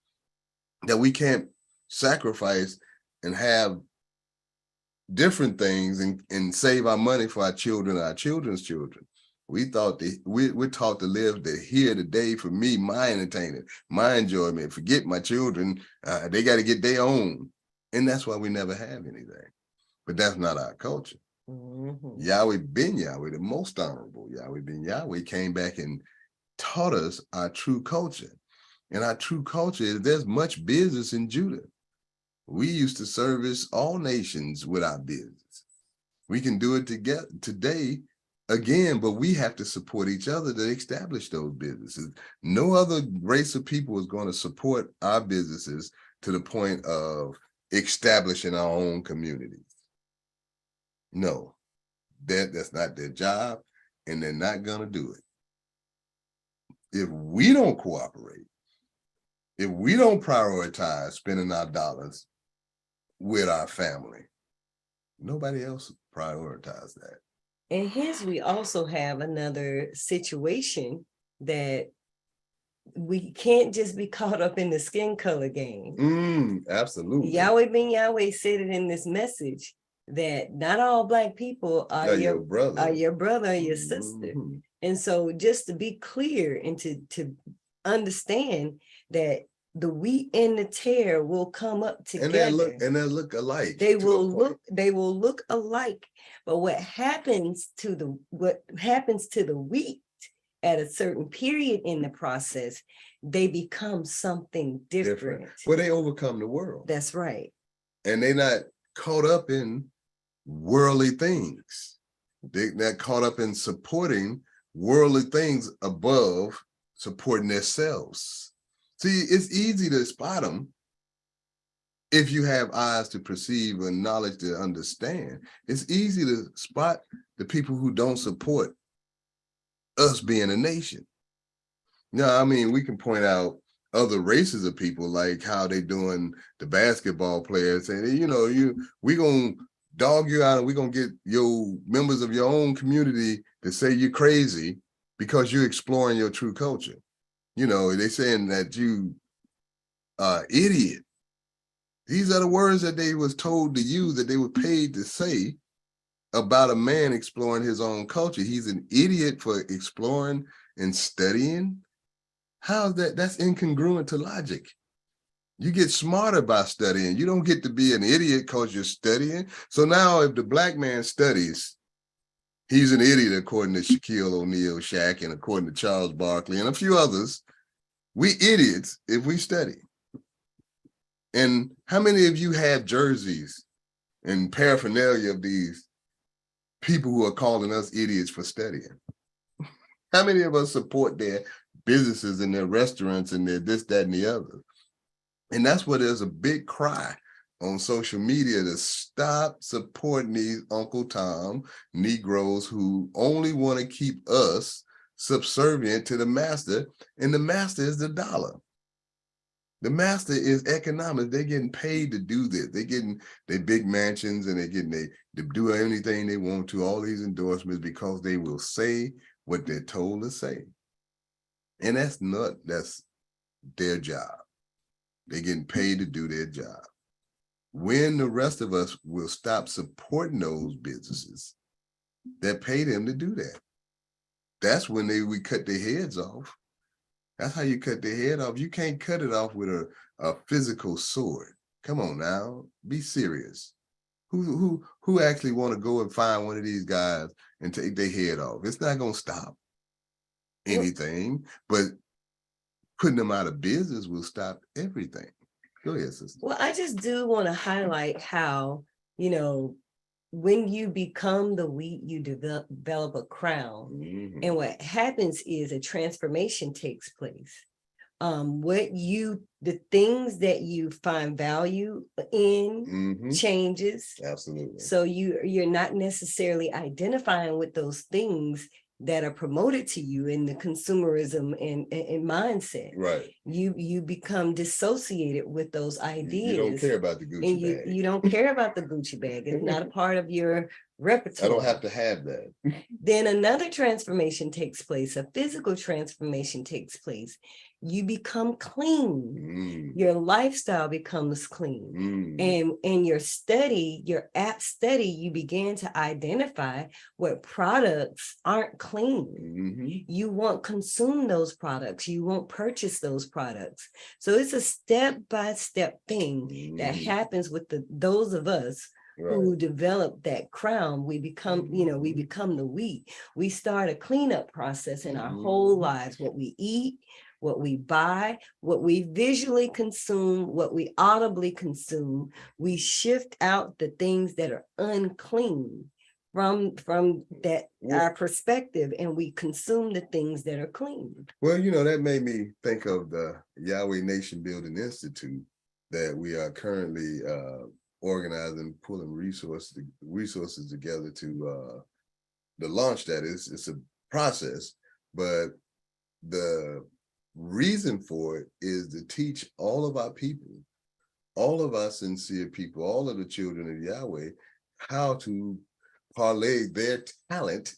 that we can't sacrifice and have different things and save our money for our children, our children's children. We thought we're taught to live the here, today for me, my entertainment, my enjoyment. Forget my children. They got to get their own. And that's why we never have anything. But that's not our culture. Mm-hmm. Yahweh Ben Yahweh, the most honorable Yahweh Ben Yahweh, came back and taught us our true culture. And our true culture is there's much business in Judah. We used to service all nations with our business. We can do it together today again, but we have to support each other to establish those businesses. No other race of people is going to support our businesses to the point of establishing our own communities. No, that's not their job, and they're not going to do it. If we don't cooperate, if we don't prioritize spending our dollars with our family, nobody else prioritize that. And hence we also have another situation that we can't just be caught up in the skin color game. Absolutely. Yahweh Ben Yahweh said it in this message that not all Black people are your brother, or your sister. And so just to be clear and to understand that the wheat and the tare will come up together. And they look alike. They will look alike. But what happens to the wheat at a certain period in the process, they become something different. Well, they overcome the world. That's right. And they're not caught up in worldly things. They're not caught up in supporting worldly things above supporting themselves. See, it's easy to spot them if you have eyes to perceive and knowledge to understand. It's easy to spot the people who don't support us being a nation. Now, I mean, we can point out other races of people, like how they doing the basketball players, saying, you know, we gonna dog you out and we're gonna get your members of your own community to say you're crazy because you're exploring your true culture. You know, they saying that you are idiot. These are the words that they was told to use, that they were paid to say about a man exploring his own culture. He's an idiot for exploring and studying. How's that? That's incongruent to logic. You get smarter by studying. You don't get to be an idiot because you're studying. So now if the Black man studies, he's an idiot according to Shaquille O'Neal, Shaq, and according to Charles Barkley and a few others. We idiots if we study. And how many of you have jerseys and paraphernalia of these people who are calling us idiots for studying? How many of us support their businesses and their restaurants and their this, that, and the other? And that's where there's a big cry on social media to stop supporting these Uncle Tom Negroes who only want to keep us subservient to the master, and the master is the dollar. The master is economics. They're getting paid to do this. They're getting their big mansions and they do anything they want to, all these endorsements, because they will say what they're told to say. And that's their job. They're getting paid to do their job. When the rest of us will stop supporting those businesses that pay them to do that, that's when we cut their heads off. That's how you cut their head off. You can't cut it off with a physical sword. Come on now, be serious. Who actually want to go and find one of these guys and take their head off? It's not going to stop anything, but putting them out of business will stop everything. Go ahead, sister. Well, I just do want to highlight how, when you become the wheat, you develop a crown. Mm-hmm. And what happens is a transformation takes place. The things that you find value in changes. Absolutely. So you're not necessarily identifying with those things that are promoted to you in the consumerism and mindset. Right. You become dissociated with those ideas. You don't care about the Gucci bag. You don't care about the Gucci bag. It's not a part of your repertoire. I don't have to have that. Then another transformation takes place. A physical transformation takes place. You become clean. Your lifestyle becomes clean. And in your app study, you begin to identify what products aren't clean. You won't consume those products. You won't purchase those products. So it's a step-by-step thing that happens with those of us who develop that crown. We become, we become the wheat. We start a cleanup process in our whole lives, what we eat, what we buy, what we visually consume, what we audibly consume. We shift out the things that are unclean from our perspective, and we consume the things that are clean. Well, that made me think of the Yahweh Nation Building Institute that we are currently organizing, pulling resources together to launch that. It's a process, but the reason for it is to teach all of our people, all of our sincere people, all of the children of Yahweh, how to parlay their talent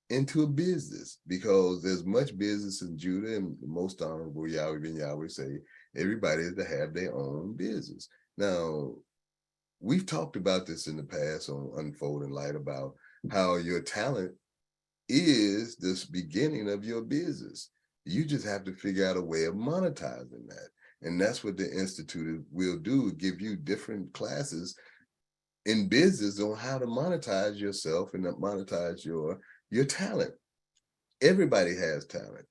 into a business, because there's much business in Judah, and the most honorable Yahweh Ben Yahweh say everybody is to have their own business. Now, we've talked about this in the past on Unfolding Light about how your talent is this beginning of your business. You just have to figure out a way of monetizing that. And that's what the Institute will do, give you different classes in business on how to monetize yourself and monetize your talent. Everybody has talent.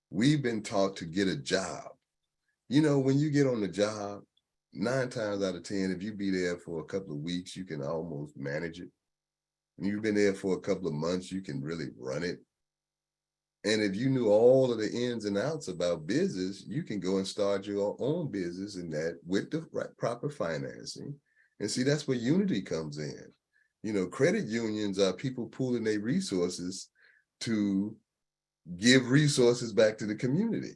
We've been taught to get a job. When you get on the job, 9 times out of 10, if you be there for a couple of weeks, you can almost manage it. When you've been there for a couple of months, you can really run it. And if you knew all of the ins and outs about business, you can go and start your own business in that with the proper financing. And see, that's where unity comes in. Credit unions are people pooling their resources to give resources back to the community.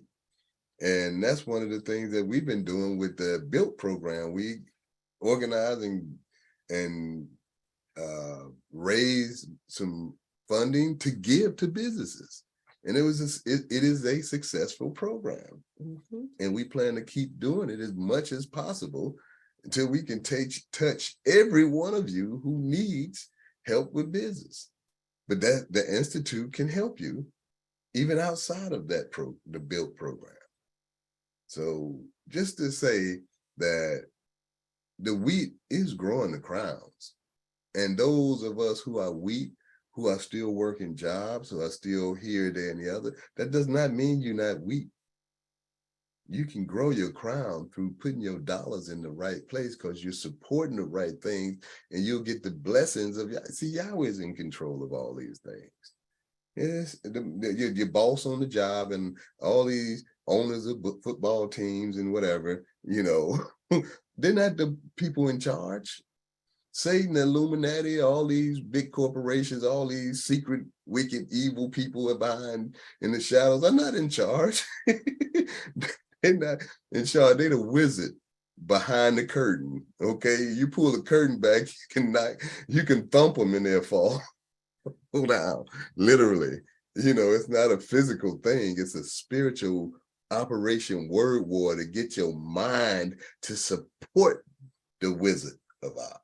And that's one of the things that we've been doing with the BUILT program. We organize and raise some funding to give to businesses. And it is a successful program. And we plan to keep doing it as much as possible until we can touch every one of you who needs help with business. But the Institute can help you even outside of that the BUILT program. So just to say that the wheat is growing the crowns, and those of us who are wheat, who are still working jobs, who are still here, there, and the other, that does not mean you're not weak. You can grow your crown through putting your dollars in the right place because you're supporting the right things, and you'll get the blessings of Yahweh. See, Yahweh is in control of all these things. Yes, your boss on the job and all these owners of football teams and whatever, They're not the people in charge. Satan, the Illuminati, all these big corporations, all these secret, wicked, evil people behind in the shadows are not in charge. They're not in charge. They're the wizard behind the curtain. Okay, you pull the curtain back, you can thump them and they'll fall down. Literally, it's not a physical thing. It's a spiritual operation, word war to get your mind to support the wizard of Oz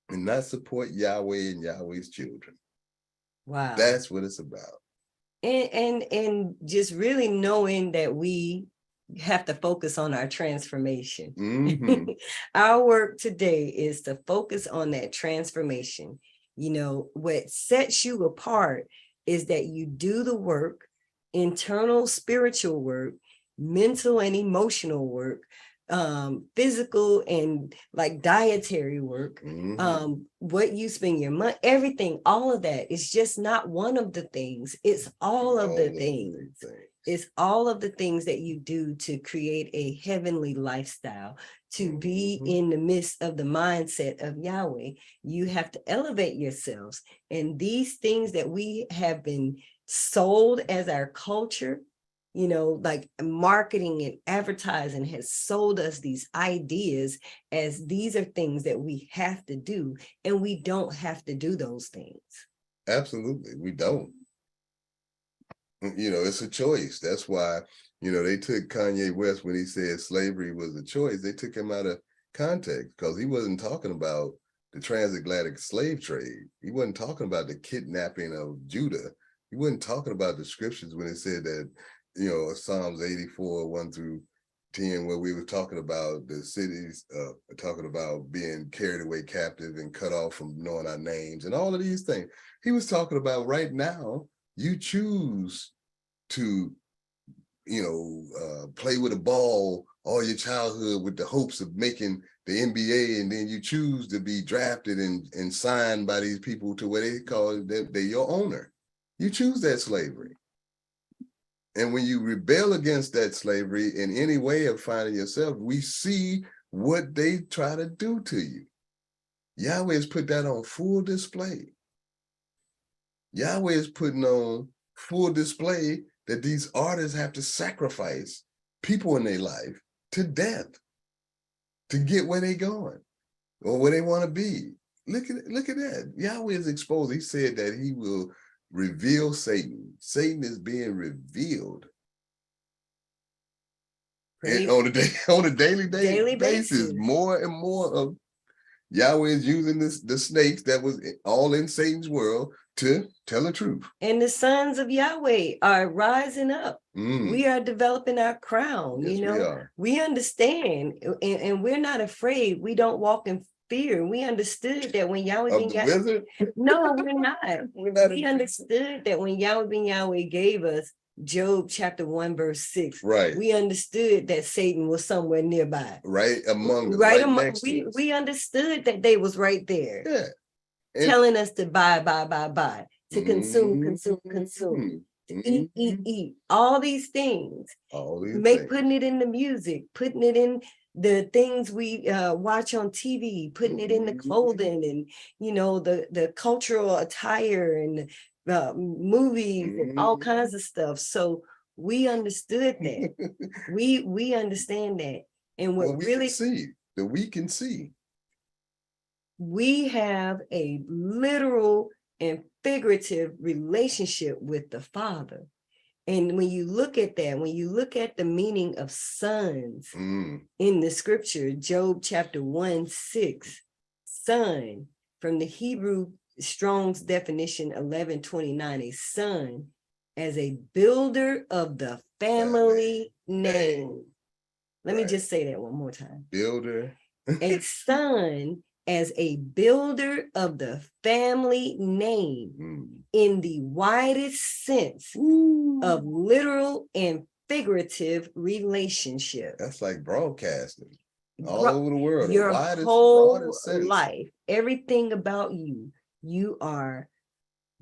and not support Yahweh and Yahweh's children. Wow. That's what it's about. And just really knowing that we have to focus on our transformation. Mhm. Our work today is to focus on that transformation. What sets you apart is that you do the work, internal spiritual work, mental and emotional work, physical and like dietary work, what you spend your money, everything, all of that is just not one of the things. It's all of the things. It's all of the things that you do to create a heavenly lifestyle, to be in the midst of the mindset of Yahweh. You have to elevate yourselves. And these things that we have been sold as our culture, like marketing and advertising has sold us these ideas as these are things that we have to do, and we don't have to do those things. Absolutely, we don't. It's a choice. That's why, they took Kanye West when he said slavery was a choice. They took him out of context because he wasn't talking about the transatlantic slave trade. He wasn't talking about the kidnapping of Judah. He wasn't talking about the scriptures when it said that, Psalms 84, 1-10, where we were talking about the cities, talking about being carried away captive and cut off from knowing our names and all of these things. He was talking about right now, you choose to, play with a ball all your childhood with the hopes of making the NBA, and then you choose to be drafted and signed by these people to where they call it, they're your owner. You choose that slavery. And when you rebel against that slavery in any way of finding yourself, we see what they try to do to you. Yahweh has put that on full display. Yahweh is putting on full display that these artists have to sacrifice people in their life to death to get where they're going or where they want to be. Look at that. Yahweh is exposed. He said that he will reveal Satan. Satan is being revealed on a daily basis. More and more of Yahweh is using the snakes that was all in Satan's world to tell the truth. And the sons of Yahweh are rising up. We are developing our crown. Yes, we understand, and we're not afraid. We don't walk in fear. We understood that when Yahweh Ben Yahweh, no, we're not. We understood that when Yahweh Ben Yahweh gave us Job chapter 1 verse 6, right? We understood that Satan was somewhere nearby, right among us, right among us. We understood that they was right there, telling us to buy, to consume, to eat, all these things, putting it in the music, putting it in the things we watch on TV, putting it in the clothing and, the cultural attire and movies and all kinds of stuff. So we understood that. we understand that. And what we can see. We have a literal and figurative relationship with the Father. And when you look at that, when you look at the meaning of sons in the scripture, Job chapter 1:6, son, from the Hebrew Strong's definition 1129, a son as a builder of the family name. Let me just say that one more time. Builder. A son as a builder of the family name in the widest sense of literal and figurative relationship. That's like broadcasting all over the world. Your whole life, everything about you, you are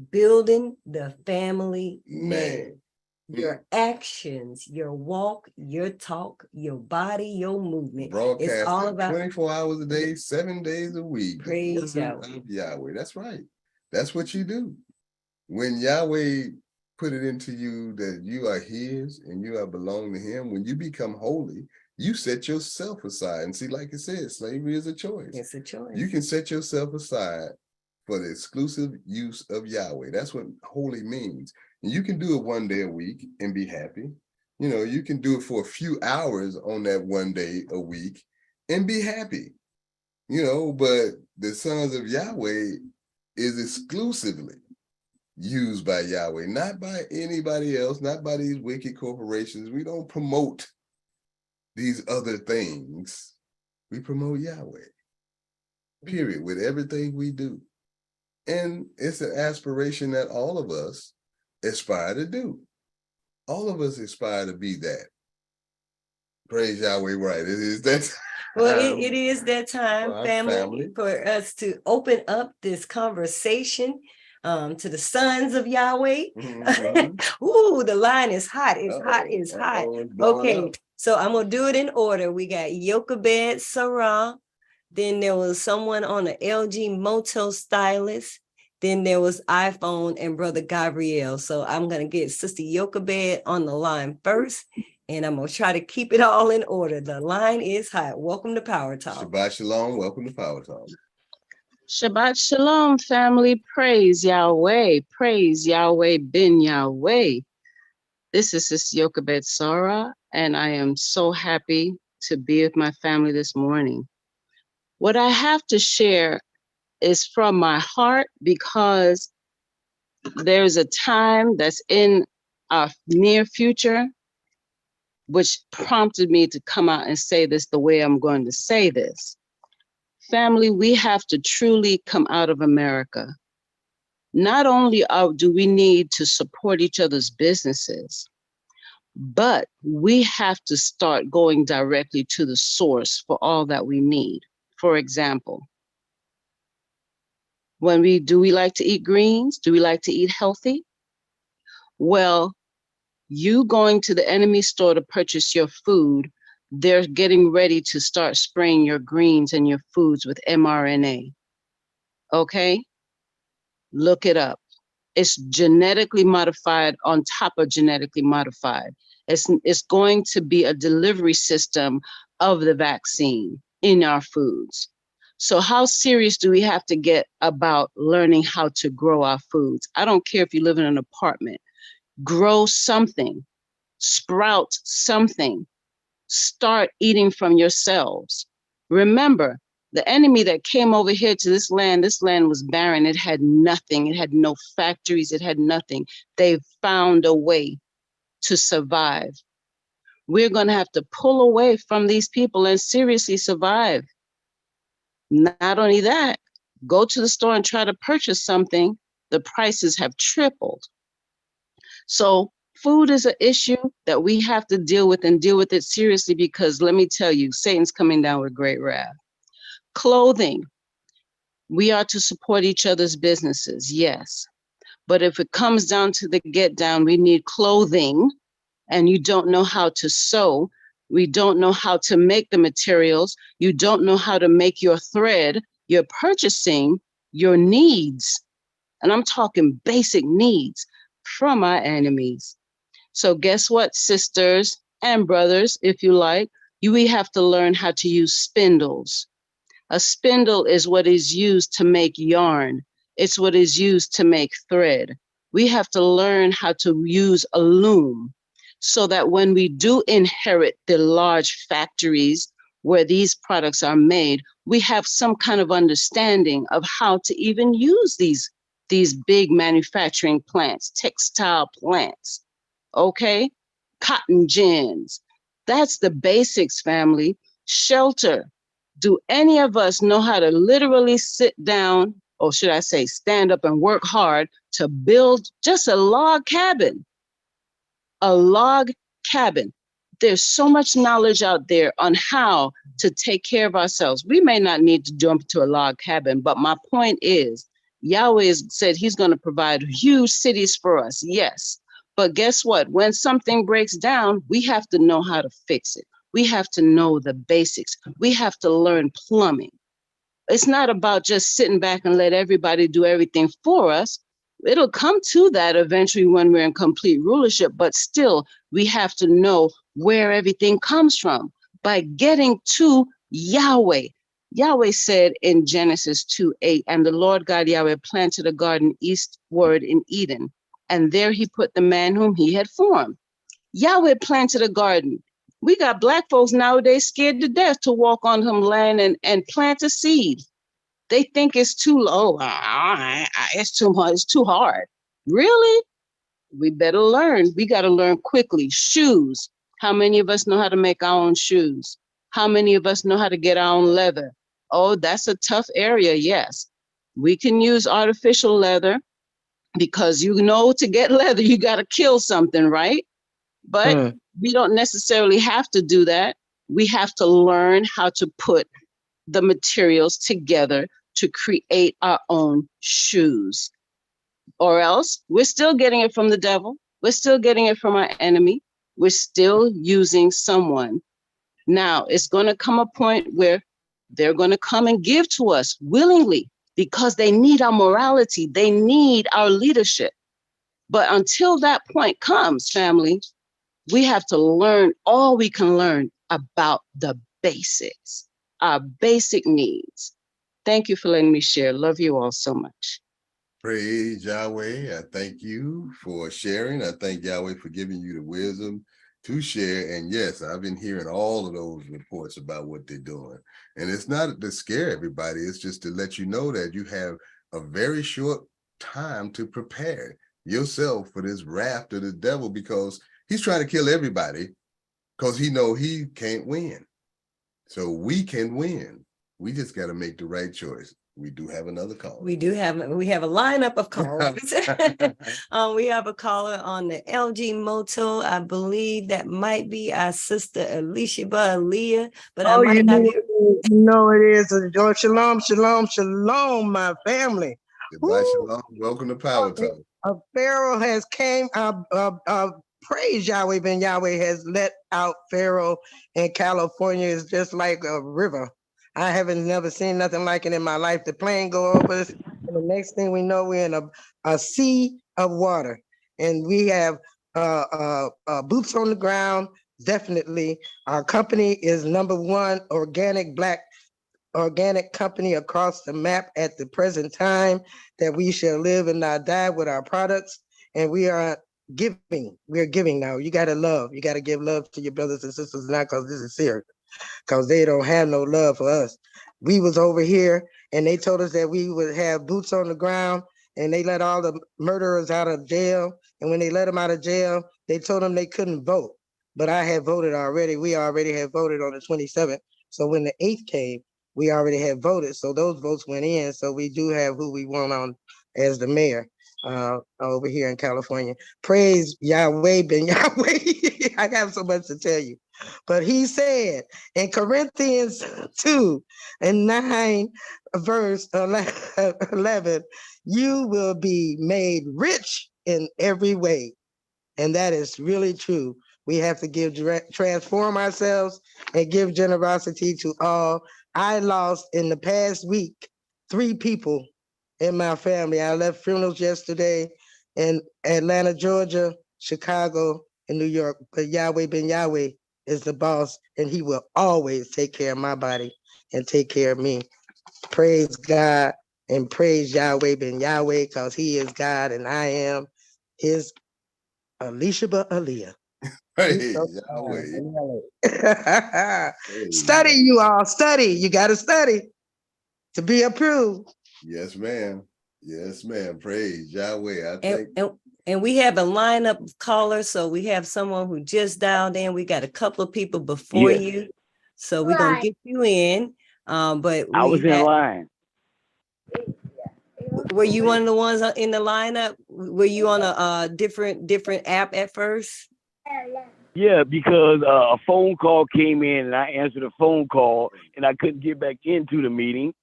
building the family name. your actions, your walk, your talk, your body, your movement. Broadcast It's all about 24 hours a day, 7 days a week. praise Yahweh. Of Yahweh. That's right. That's what you do. When Yahweh put it into you that you are his and you are belong to him, when you become holy, you set yourself aside. And see, like it says, slavery is a choice. It's a choice. You can set yourself aside for the exclusive use of Yahweh. That's what holy means. And you can do it 1 day a week and be happy. You know, you can do it for a few hours on that 1 day a week and be happy. You know, but the sons of Yahweh is exclusively used by Yahweh, not by anybody else, not by these wicked corporations. We don't promote these other things. We promote Yahweh, period, with everything we do. And it's an aspiration that all of us aspire to do. All of us aspire to be that. Praise Yahweh, right? It is that. Well, it is that time, family, for us to open up this conversation to the sons of Yahweh. Mm-hmm. Ooh, the line is hot. It's hot. It's hot. Okay, so I'm going to do it in order. We got Jochebed Sarah. Then there was someone on the LG Moto Stylist. Then there was iPhone and Brother Gabriel. So I'm going to get Sister Jochebed on the line first. And I'm going to try to keep it all in order. The line is hot. Welcome to Power Talk. Shabbat Shalom. Welcome to Power Talk. Shabbat Shalom, family. Praise Yahweh. Praise Yahweh Ben Yahweh. This is Sister Jochebed Sarah, and I am so happy to be with my family this morning. What I have to share is from my heart because there's a time that's in our near future which prompted me to come out and say this the way I'm going to say this. Family, we have to truly come out of America. Not only do we need to support each other's businesses, but we have to start going directly to the source for all that we need. For example, do we like to eat greens? Do we like to eat healthy? Well, you going to the enemy store to purchase your food, they're getting ready to start spraying your greens and your foods with mRNA. Okay? Look it up. It's genetically modified on top of genetically modified. It's going to be a delivery system of the vaccine in our foods. So how serious do we have to get about learning how to grow our foods? I don't care if you live in an apartment. Grow something, sprout something, start eating from yourselves. Remember, the enemy that came over here to this land was barren. It had nothing. It had no factories. It had nothing. They found a way to survive. We're going to have to pull away from these people and seriously survive. Not only that, go to the store and try to purchase something. The prices have tripled. So food is an issue that we have to deal with and deal with it seriously because let me tell you, Satan's coming down with great wrath. Clothing. We are to support each other's businesses, yes. But if it comes down to the get down, we need clothing and you don't know how to sew. We don't know how to make the materials. You don't know how to make your thread. You're purchasing your needs. And I'm talking basic needs from our enemies. So guess what, sisters and brothers, if you like, we have to learn how to use spindles. A spindle is what is used to make yarn. It's what is used to make thread. We have to learn how to use a loom so that when we do inherit the large factories where these products are made, we have some kind of understanding of how to even use these big manufacturing plants, textile plants, okay? Cotton gins. That's the basics, family. Shelter. Do any of us know how to literally sit down, or should I say stand up and work hard to build just a log cabin? A log cabin. There's so much knowledge out there on how to take care of ourselves. We may not need to jump to a log cabin, but my point is, Yahweh has said he's going to provide huge cities for us, yes. But guess what? When something breaks down, we have to know how to fix it. We have to know the basics. We have to learn plumbing. It's not about just sitting back and let everybody do everything for us. It'll come to that eventually when we're in complete rulership, but still we have to know where everything comes from by getting to Yahweh. Yahweh said in Genesis 2:8, and the Lord God Yahweh planted a garden eastward in Eden, and there he put the man whom he had formed. Yahweh planted a garden. We got Black folks nowadays scared to death to walk on some land and plant a seed. They think it's too low. It's too much. It's too hard. Really? We better learn. We got to learn quickly. Shoes. How many of us know how to make our own shoes? How many of us know how to get our own leather? Oh, that's a tough area. Yes. We can use artificial leather because to get leather, you got to kill something, right? But we don't necessarily have to do that. We have to learn how to put the materials together to create our own shoes. Or else we're still getting it from the devil. We're still getting it from our enemy. We're still using someone. Now, it's going to come a point where they're going to come and give to us willingly because they need our morality. They need our leadership. But until that point comes, family, we have to learn all we can learn about the basics, our basic needs. Thank you for letting me share. Love you all so much. Praise Yahweh. I thank you for sharing. I thank Yahweh for giving you the wisdom to share. And yes, I've been hearing all of those reports about what they're doing. And it's not to scare everybody. It's just to let you know that you have a very short time to prepare yourself for this wrath of the devil, because he's trying to kill everybody because he know he can't win. So we can win. We just got to make the right choice. We do have another call. We have a lineup of callers. We have a caller on the LG Moto. I believe that might be our sister Alicia Aaliyah, but I might not be. No, it is. Shalom, shalom, shalom, my family. Shalom. Welcome to Power Talk. A Pharaoh has came. Praise Yahweh Ben Yahweh has let out Pharaoh in California. Is just like a river. I haven't never seen nothing like it in my life. The plane go over us, and the next thing we know, we're in a sea of water, and we have boots on the ground. Definitely, our company is #1 organic company across the map at the present time, that we shall live and not die with our products, and we are giving. We're giving now. You got to love. You got to give love to your brothers and sisters now, because this is serious. Because they don't have no love for us. We was over here and they told us that we would have boots on the ground, and they let all the murderers out of jail. And when they let them out of jail, they told them they couldn't vote. But I had voted already. We already had voted on the 27th. So when the 8th came, we already had voted. So those votes went in. So we do have who we want on as the mayor over here in California. Praise Yahweh Ben Yahweh. I have so much to tell you. But he said in Corinthians 2:9, verse 11, you will be made rich in every way. And that is really true. We have to transform ourselves and give generosity to all. I lost in the past week 3 people in my family. I left funerals yesterday in Atlanta, Georgia, Chicago, and New York. But Yahweh Ben Yahweh is the boss, and he will always take care of my body and take care of me. Praise God and praise Yahweh Ben Yahweh, because he is God and I am his Alicia Aaliyah. Praise Yahweh. Study, you all. Study. You got to study to be approved. Yes, ma'am. Yes, ma'am. Praise Yahweh. And we have a lineup of callers. So we have someone who just dialed in. We got a couple of people before you. So we're going to get you in. But I was in line. Were you one of the ones in the lineup? Were you on a different app at first? Yeah, because a phone call came in and I answered a phone call and I couldn't get back into the meeting.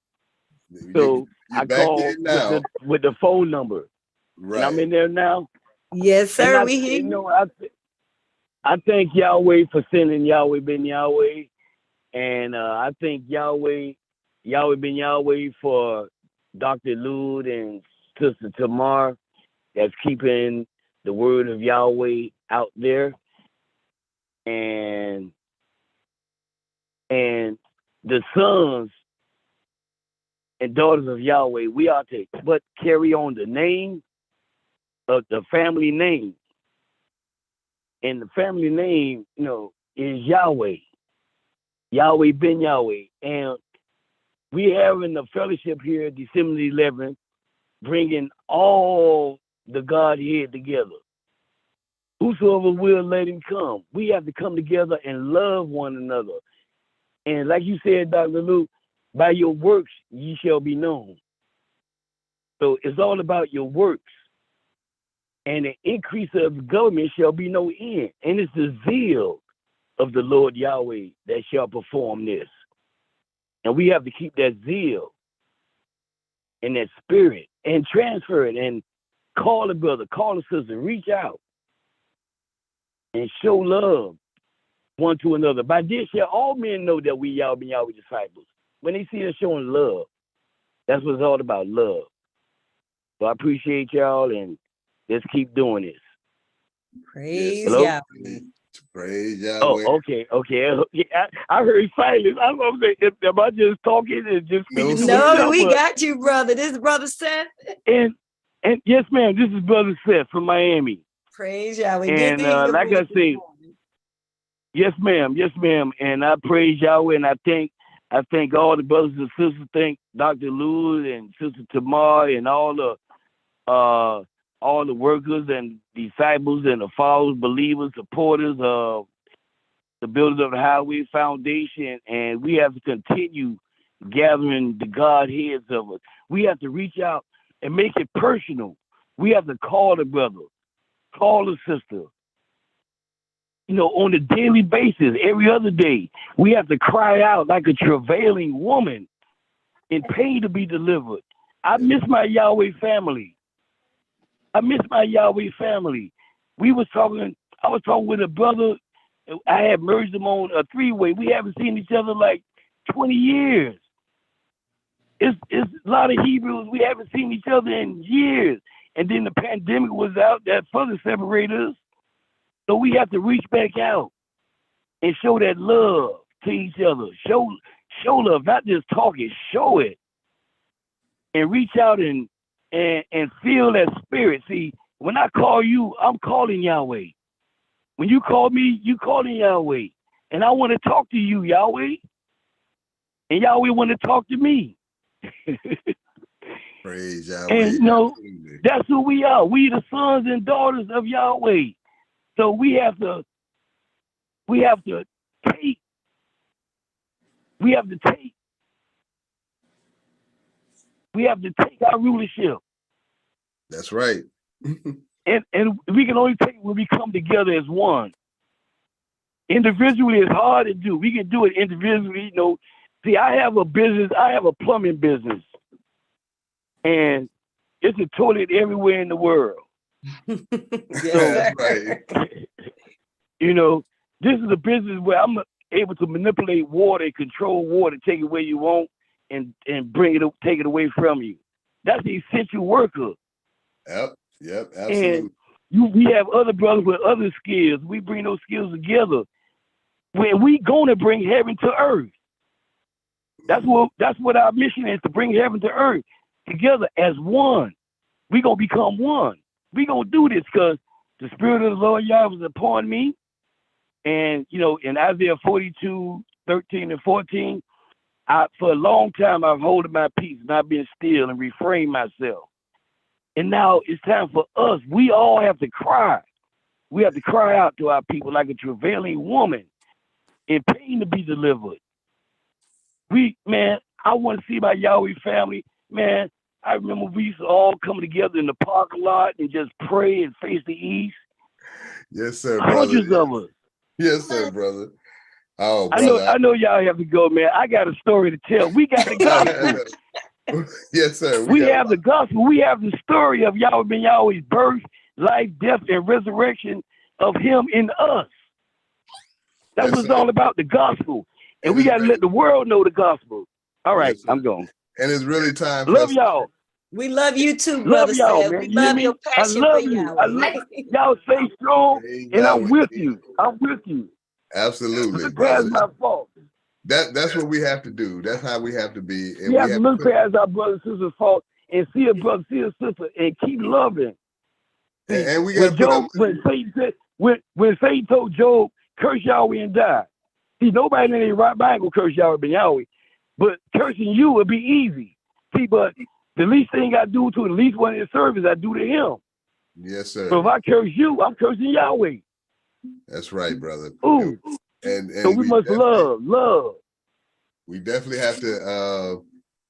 So I called with the phone number. Right. And I'm in there now. Yes, And sir. We hear you. I thank Yahweh for sending Yahweh Ben Yahweh, and I thank Yahweh Ben Yahweh for Dr. Lud and Sister Tamar that's keeping the word of Yahweh out there, and the sons and daughters of Yahweh, we ought to but carry on the name of the family name. And the family name, is Yahweh. Yahweh Ben Yahweh. And we having the fellowship here December 11th, bringing all the Godhead together. Whosoever will, let him come. We have to come together and love one another. And like you said, Dr. Luke, by your works ye shall be known. So it's all about your works. And the increase of the government shall be no end. And it's the zeal of the Lord Yahweh that shall perform this. And we have to keep that zeal and that spirit and transfer it and call a brother, call a sister, reach out and show love one to another. By this shall all men know that we Yahweh Ben Yahweh disciples. When they see us showing love, that's what it's all about, love. So I appreciate y'all, and let's keep doing this. Praise Yahweh. Praise Yahweh. Oh, okay. I heard silence. I'm gonna say, am I just talking and just speaking to myself? No, we got you, brother. This is Brother Seth. And yes, ma'am, this is Brother Seth from Miami. Praise Yahweh. And like I say, yes, ma'am. And I praise Yahweh, and I thank all the brothers and sisters. Thank Dr. Lewis and Sister Tamar and all the workers and disciples and the followers, believers, supporters of the builders of the Highway Foundation. And we have to continue gathering the Godheads of us. We have to reach out and make it personal. We have to call the brother, call the sister. On a daily basis, every other day, we have to cry out like a travailing woman in pain to be delivered. I miss my Yahweh family. I was talking with a brother. I had merged them on a three-way. We haven't seen each other like 20 years. It's a lot of Hebrews. We haven't seen each other in years. And then the pandemic was out that further separated us. So we have to reach back out and show that love to each other. Show love, not just talk it, show it. And reach out and feel that spirit. See, when I call you, I'm calling Yahweh. When you call me, you calling Yahweh. And I want to talk to you, Yahweh. And Yahweh want to talk to me. Praise Yahweh. And that's who we are. We the sons and daughters of Yahweh. So we have to take our rulership. That's right. and we can only take it when we come together as one. Individually, it's hard to do. We can do it individually. See, I have a business. I have a plumbing business, and it's a toilet everywhere in the world. That's right. This is a business where I'm able to manipulate water and control water, take it where you want, and take it away from you. That's the essential worker. Yep, absolutely. And we have other brothers with other skills. We bring those skills together. When we gonna bring heaven to earth. That's what our mission is, to bring heaven to earth together as one. We gonna become one. We gonna do this because the Spirit of the Lord Yahweh was upon me. And in Isaiah 42:13-14, for a long time I've holding my peace, not being still and refrain myself. And now it's time for us. We all have to cry. We have to cry out to our people like a travailing woman in pain to be delivered. I want to see my Yahweh family. Man, I remember we used to all come together in the parking lot and just pray and face the east. Yes, sir, brother. Hundreds of us. Yes, sir, brother. Oh, brother. I know y'all have to go, man. I got a story to tell. We got the gospel. Yes, sir. We have the gospel. We have the story of Yahweh Ben Yahweh's birth, life, death, and resurrection of him in us. That's what it's all about, the gospel. And we got to let the world know the gospel. All right, I'm going. And it's really time for Love y'all. We love you too, Love Brother y'all, Sam. man. We You hear love me? your I passion love for you. Yahweh. Y'all stay strong, and I'm with you. I'm with you. Absolutely, Look brother. past my fault. That's what we have to do. That's how we have to be. And We have to look past our brothers and sisters' fault and see a brother, see a sister, and keep loving. See, and we got to put when Satan told Job, curse Yahweh and die. See, nobody in their right mind will curse Yahweh Ben Yahweh, but cursing you would be easy. See, but the least thing I do to the least one in the service, I do to him. Yes, sir. So if I curse you, I'm cursing Yahweh. That's right, brother. Ooh. And so we must love. We definitely have to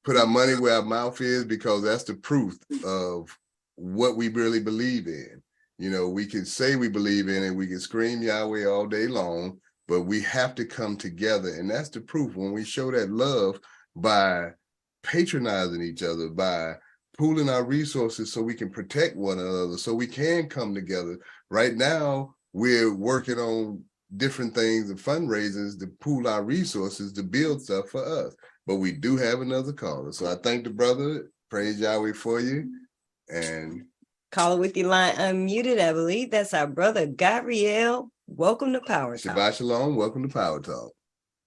put our money where our mouth is, because that's the proof of what we really believe in. You know, we can say we believe in it, we can scream Yahweh all day long, but we have to come together. And that's the proof when we show that love by patronizing each other, by pooling our resources so we can protect one another, so we can come together. Right now, we're working on different things and fundraisers to pool our resources to build stuff for us. But we do have another caller. So I thank the brother. Praise Yahweh for you. And caller with your line unmuted, I believe. That's our brother, Gabriel. Welcome to Power Talk. Shabbat Shalom. Welcome to Power Talk.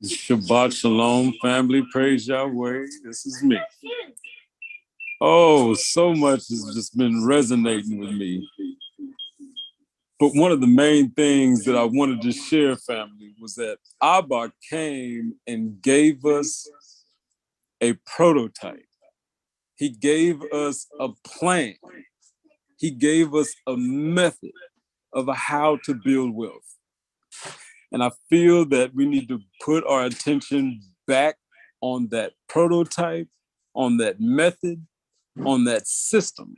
Shabbat Shalom, family. Praise Yahweh. This is me. Oh, so much has just been resonating with me. But one of the main things that I wanted to share, family, was that Abba came and gave us a prototype. He gave us a plan. He gave us a method of how to build wealth. And I feel that we need to put our attention back on that prototype, on that method, on that system.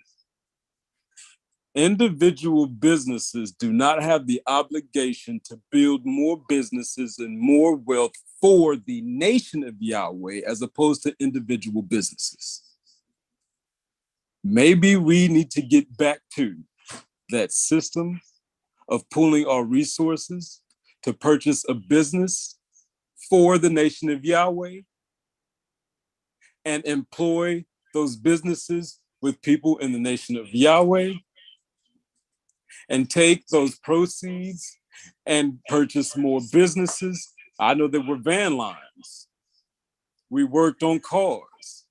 Individual businesses do not have the obligation to build more businesses and more wealth for the nation of Yahweh as opposed to individual businesses. Maybe we need to get back to that system of pooling our resources to purchase a business for the nation of Yahweh and employ those businesses with people in the nation of Yahweh, and take those proceeds and purchase more businesses. I know there were van lines. We worked on cars.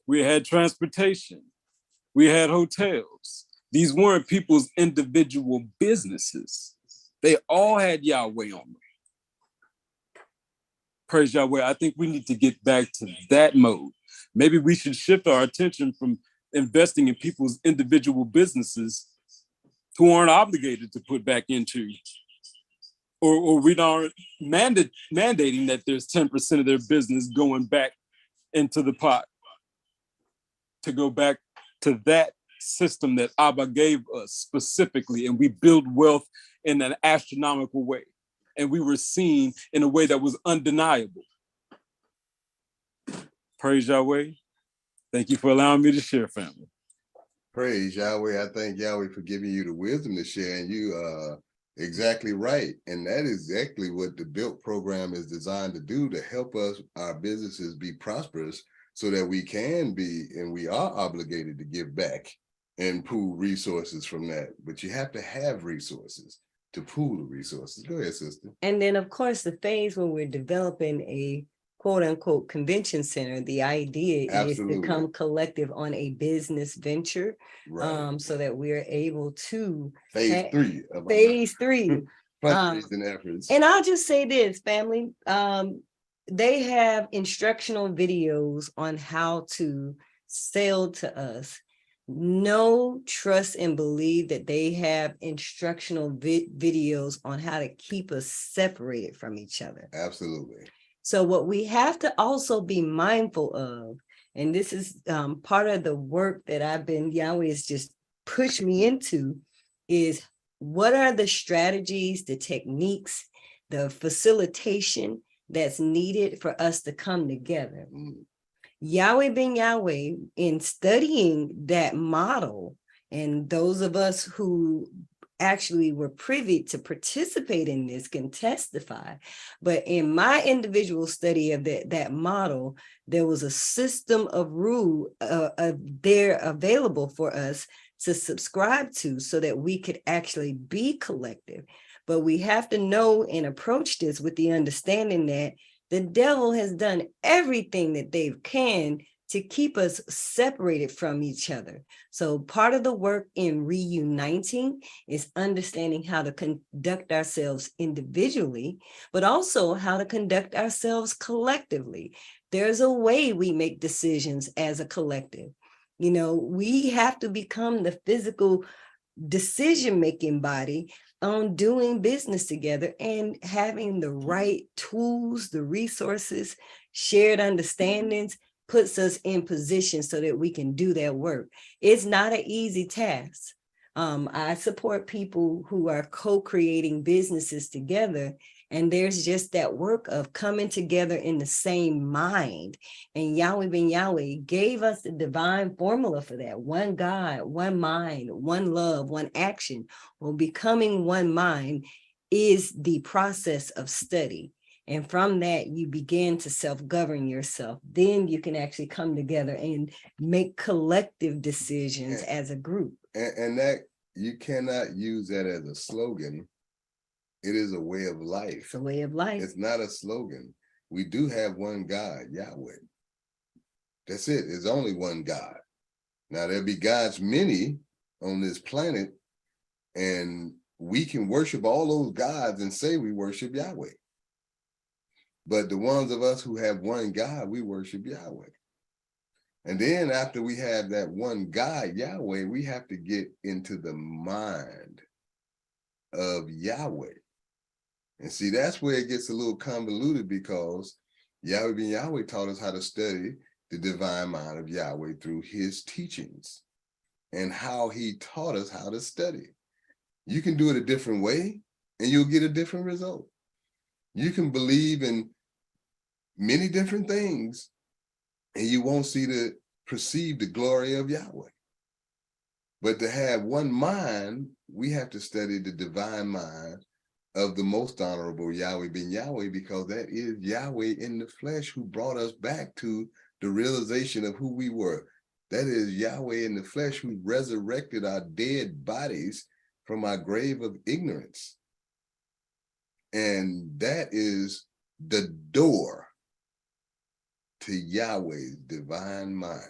We had transportation. We had hotels. These weren't people's individual businesses. They all had Yahweh on them. Praise Yahweh. I think we need to get back to that mode. Maybe we should shift our attention from investing in people's individual businesses who aren't obligated to put back into, or we aren't mandating that there's 10% of their business going back into the pot, to go back to that system that Abba gave us specifically, and we build wealth in an astronomical way. And we were seen in a way that was undeniable. Praise Yahweh. Thank you for allowing me to share, family. Praise Yahweh. I thank Yahweh for giving you the wisdom to share, and you are exactly right. And that is exactly what the BUILT program is designed to do, to help us, our businesses, be prosperous so that we can be, and we are obligated to give back and pool resources from that. But you have to have resources to pool the resources. Go ahead, sister. And then, of course, the phase when we're developing a quote unquote convention center, the idea is to come collective on a business venture, right. So that we're able to phase three. Fundraising efforts. And I'll just say this, family, they have instructional videos on how to sell to us. Know, trust, and believe that they have instructional videos on how to keep us separated from each other. Absolutely. So what we have to also be mindful of, and this is part of the work that Yahweh has just pushed me into, is what are the strategies, the techniques, the facilitation that's needed for us to come together. Yahweh Ben Yahweh, in studying that model, And those of us who actually were privy to participate in this can testify. But in my individual study of that model, there was a system of rule there available for us to subscribe to so that we could actually be collective. But we have to know and approach this with the understanding that the devil has done everything that they can to keep us separated from each other. So part of the work in reuniting is understanding how to conduct ourselves individually, but also how to conduct ourselves collectively. There's a way we make decisions as a collective. You know, we have to become the physical decision-making body on doing business together and having the right tools, the resources, shared understandings, puts us in position so that we can do that work. It's not an easy task. I support people who are co-creating businesses together, and there's just that work of coming together in the same mind. And Yahweh Ben Yahweh gave us the divine formula for that. One God, one mind, one love, one action. Well, becoming one mind is the process of study. And from that, you begin to self-govern yourself. Then you can actually come together and make collective decisions as a group. And that you cannot use that as a slogan. It is a way of life. It's a way of life. It's not a slogan. We do have one God, Yahweh. That's it. There's only one God. Now, there'll be gods many on this planet, and we can worship all those gods and say we worship Yahweh. But the ones of us who have one God, we worship Yahweh. And then after we have that one God, Yahweh, we have to get into the mind of Yahweh. And see, that's where it gets a little convoluted, because Yahweh Ben Yahweh taught us how to study the divine mind of Yahweh through his teachings and how he taught us how to study. You can do it a different way and you'll get a different result. You can believe in many different things and you won't perceive the glory of Yahweh. But to have one mind, we have to study the divine mind of the most honorable Yahweh Ben Yahweh, because that is Yahweh in the flesh who brought us back to the realization of who we were. That is Yahweh in the flesh who resurrected our dead bodies from our grave of ignorance. And that is the door to Yahweh's divine mind.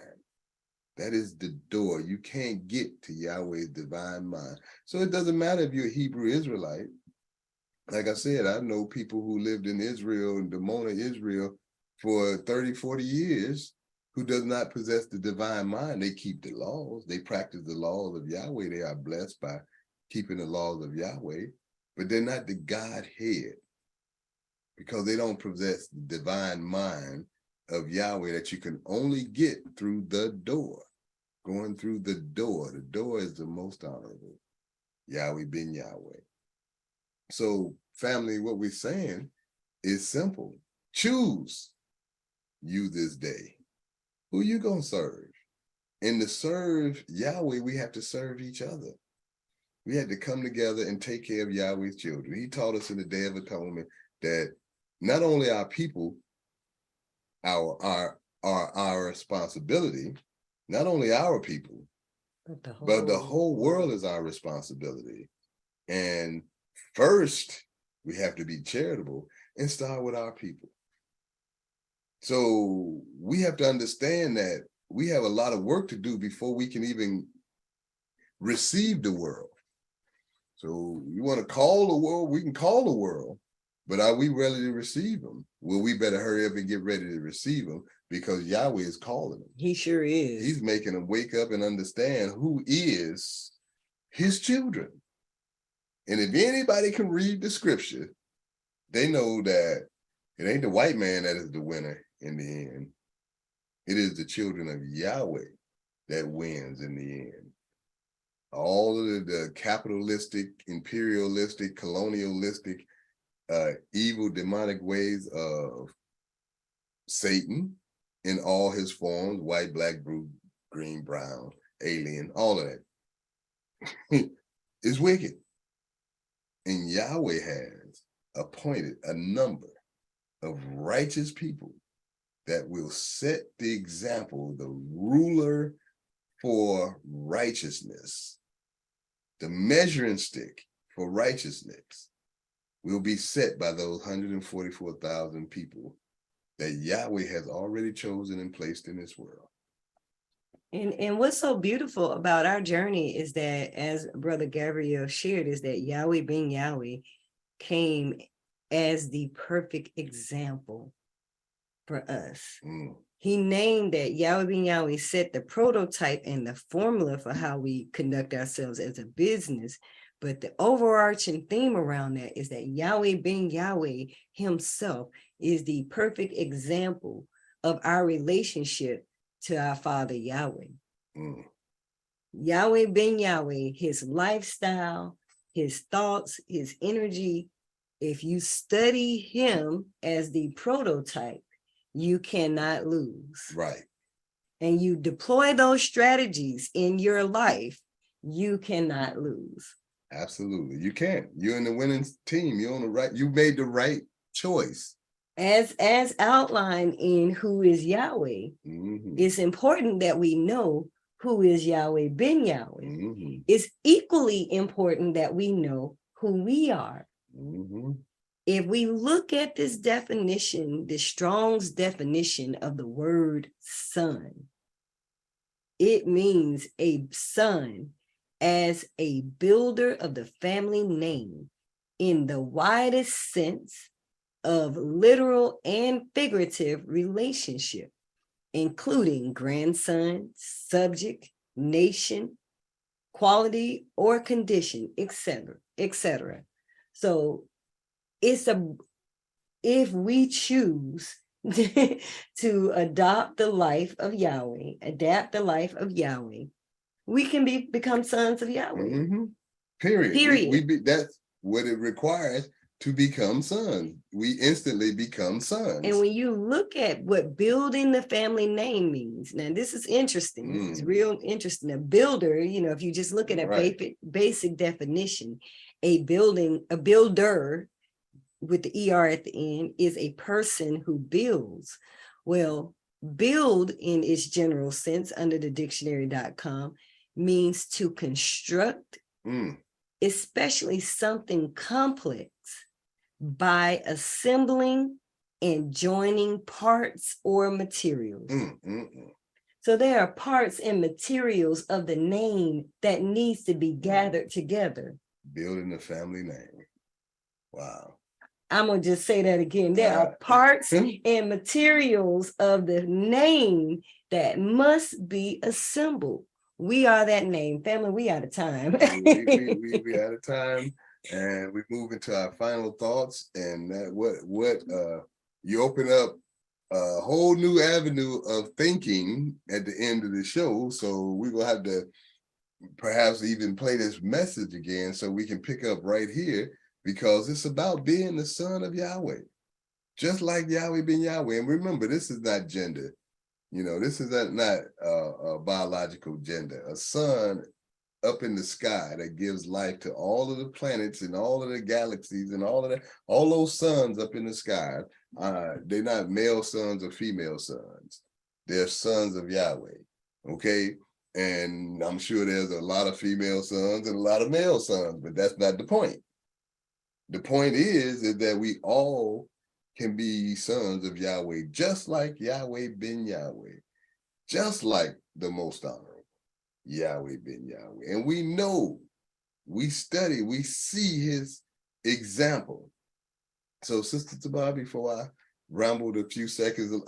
That is the door. You can't get to Yahweh's divine mind. So it doesn't matter if you're a Hebrew Israelite. Like I said, I know people who lived in Israel and Dimona, Israel for 30, 40 years who does not possess the divine mind. They keep the laws. They practice the laws of Yahweh. They are blessed by keeping the laws of Yahweh, but they're not the Godhead because they don't possess the divine mind of Yahweh that you can only get through the door. Going through the door. The door is the most honorable. Yahweh Ben Yahweh. So, family, what we're saying is simple. Choose you this day. Who you gonna serve? And to serve Yahweh, we have to serve each other. We had to come together and take care of Yahweh's children. He taught us in the Day of Atonement that not only our people are our responsibility, not only our people, but the whole world is our responsibility. And first, we have to be charitable and start with our people. So we have to understand that we have a lot of work to do before we can even receive the world. So you want to call the world, we can call the world, but are we ready to receive them? Well, we better hurry up and get ready to receive them, because Yahweh is calling them. He sure is. He's making them wake up and understand who is his children. And if anybody can read the scripture, they know that it ain't the white man that is the winner in the end. It is the children of Yahweh that wins in the end. All of the capitalistic, imperialistic, colonialistic, evil, demonic ways of Satan in all his forms, white, black, blue, green, brown, alien, all of that. is wicked. And Yahweh has appointed a number of righteous people that will set the example, the ruler for righteousness. The measuring stick for righteousness will be set by those 144,000 people that Yahweh has already chosen and placed in this world. And what's so beautiful about our journey is that, as Brother Gabriel shared, is that Yahweh Ben Yahweh came as the perfect example for us. He named that Yahweh Ben Yahweh set the prototype and the formula for how we conduct ourselves as a business. But the overarching theme around that is that Yahweh Ben Yahweh himself is the perfect example of our relationship to our Father Yahweh. Yahweh Ben Yahweh, his lifestyle, his thoughts, his energy, if you study him as the prototype, you cannot lose. Right. And you deploy those strategies in your life, you cannot lose. Absolutely. You can't. You're in the winning team. You're on the right. You made the right choice. As outlined in Who is Yahweh, it's important that we know who is Yahweh Ben Yahweh. It's equally important that we know who we are. If we look at this definition, the Strong's definition of the word son, it means a son as a builder of the family name in the widest sense of literal and figurative relationship, including grandson, subject, nation, quality or condition, etc., etc. So if we choose to adapt the life of Yahweh, we can become sons of Yahweh. Period. That's what it requires to become sons. We instantly become sons. And when you look at what building the family name means, now this is interesting. This is real interesting. A builder, if you just look at a basic definition, a builder with the ER at the end is a person who builds. Well, build in its general sense under the dictionary.com means to construct, especially something complex, by assembling and joining parts or materials. So there are parts and materials of the name that needs to be gathered together. Building the family name. Wow. I'm going to just say that again. There are parts and materials of the name that must be assembled. We are that name. Family, we out of time. we out of time. And we move into our final thoughts. And that you open up a whole new avenue of thinking at the end of the show. So we're going to have to perhaps even play this message again so we can pick up right here, because it's about being the son of Yahweh, just like Yahweh Ben Yahweh. And remember, this is not gender. This is not a biological gender. A son up in the sky that gives life to all of the planets and all of the galaxies and all those suns up in the sky. They're not male sons or female sons. They're sons of Yahweh. Okay. And I'm sure there's a lot of female sons and a lot of male sons, but that's not the point. The point is that we all can be sons of Yahweh, just like Yahweh Ben Yahweh, just like the most honorable Yahweh Ben Yahweh. And we know, we study, we see his example. So, Sister Tabah, before I rambled a few seconds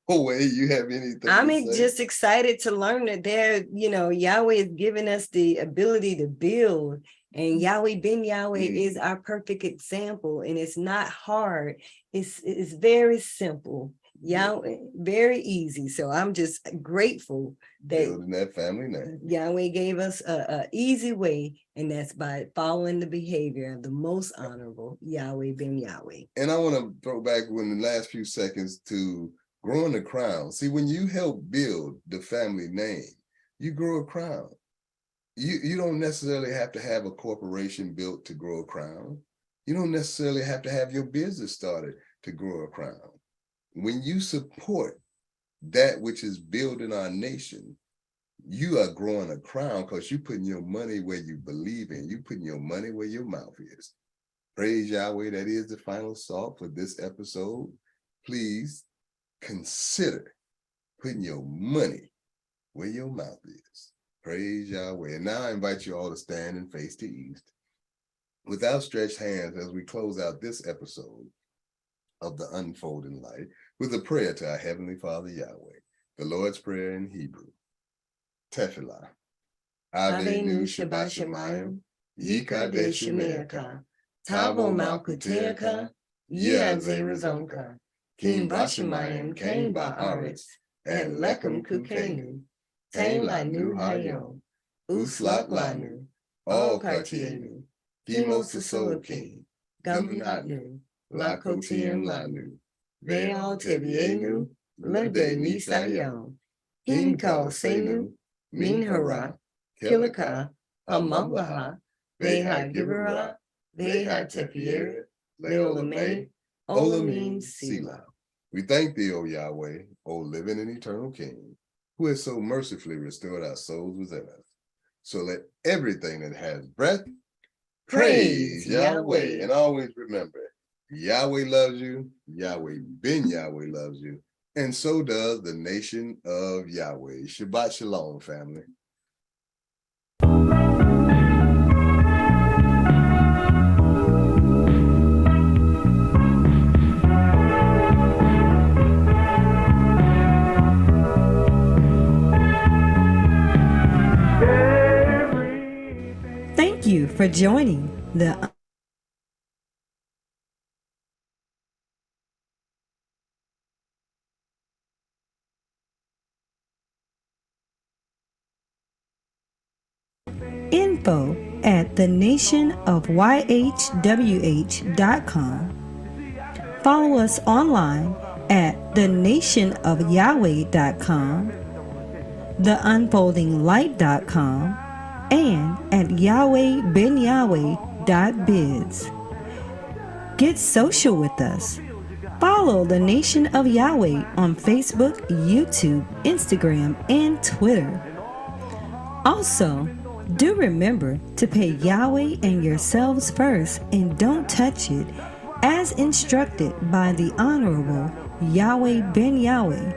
away, you have anything I'm to say? just excited to learn that Yahweh is giving us the ability to build. And Yahweh Ben Yahweh is our perfect example, and it's not hard. It's very simple. Yahweh, very easy. So I'm just grateful that building that family name. Yahweh gave us a easy way, and that's by following the behavior of the most honorable Yahweh Ben Yahweh. And I want to throw back in the last few seconds to growing the crown. See, when you help build the family name, you grow a crown. You don't necessarily have to have a corporation built to grow a crown. You don't necessarily have to have your business started to grow a crown. When you support that which is building our nation, you are growing a crown because you're putting your money where you believe in. You're putting your money where your mouth is. Praise Yahweh. That is the final thought for this episode. Please consider putting your money where your mouth is. Praise Yahweh. And now I invite you all to stand and face to east with outstretched hands as we close out this episode of the Unfolding Light with a prayer to our Heavenly Father Yahweh. The Lord's Prayer in Hebrew. Tefillah. Avenu Shabbat Shemayim, Yikadesh Shemeaka, Tabo Malkuteaka, Yadze Razonka, Kim Bashemayim, Kain Ba'aretz, and Lekum Kukenu, Tain Lanu Hayom, Uslak Lanu, All Kartienu, Kimo Sasokin, Gambinatnu, Lakotian Lanu, Veal Tebienu, Lede Nisayom, Hinkal Senu, Minhara, Kilaka, Amamlaha, Veha Gibera, Veha Tepier, Leolame, Olamin Sila. We thank thee, O Yahweh, O living and eternal King, who has so mercifully restored our souls within us. So let everything that has breath praise Yahweh. And always remember, Yahweh loves you, Yahweh Ben Yahweh loves you, and so does the nation of Yahweh. Shabbat Shalom, family. Thank you for joining the info@thenationofyhwh.com. Follow us online at thenationofyahweh.com, theunfoldinglight.com, and at yahwehbenyahweh.biz. Get social with us. Follow the Nation of Yahweh on Facebook, YouTube, Instagram, and Twitter. Also, do remember to pay Yahweh and yourselves first and don't touch it, as instructed by the Honorable Yahweh Ben Yahweh.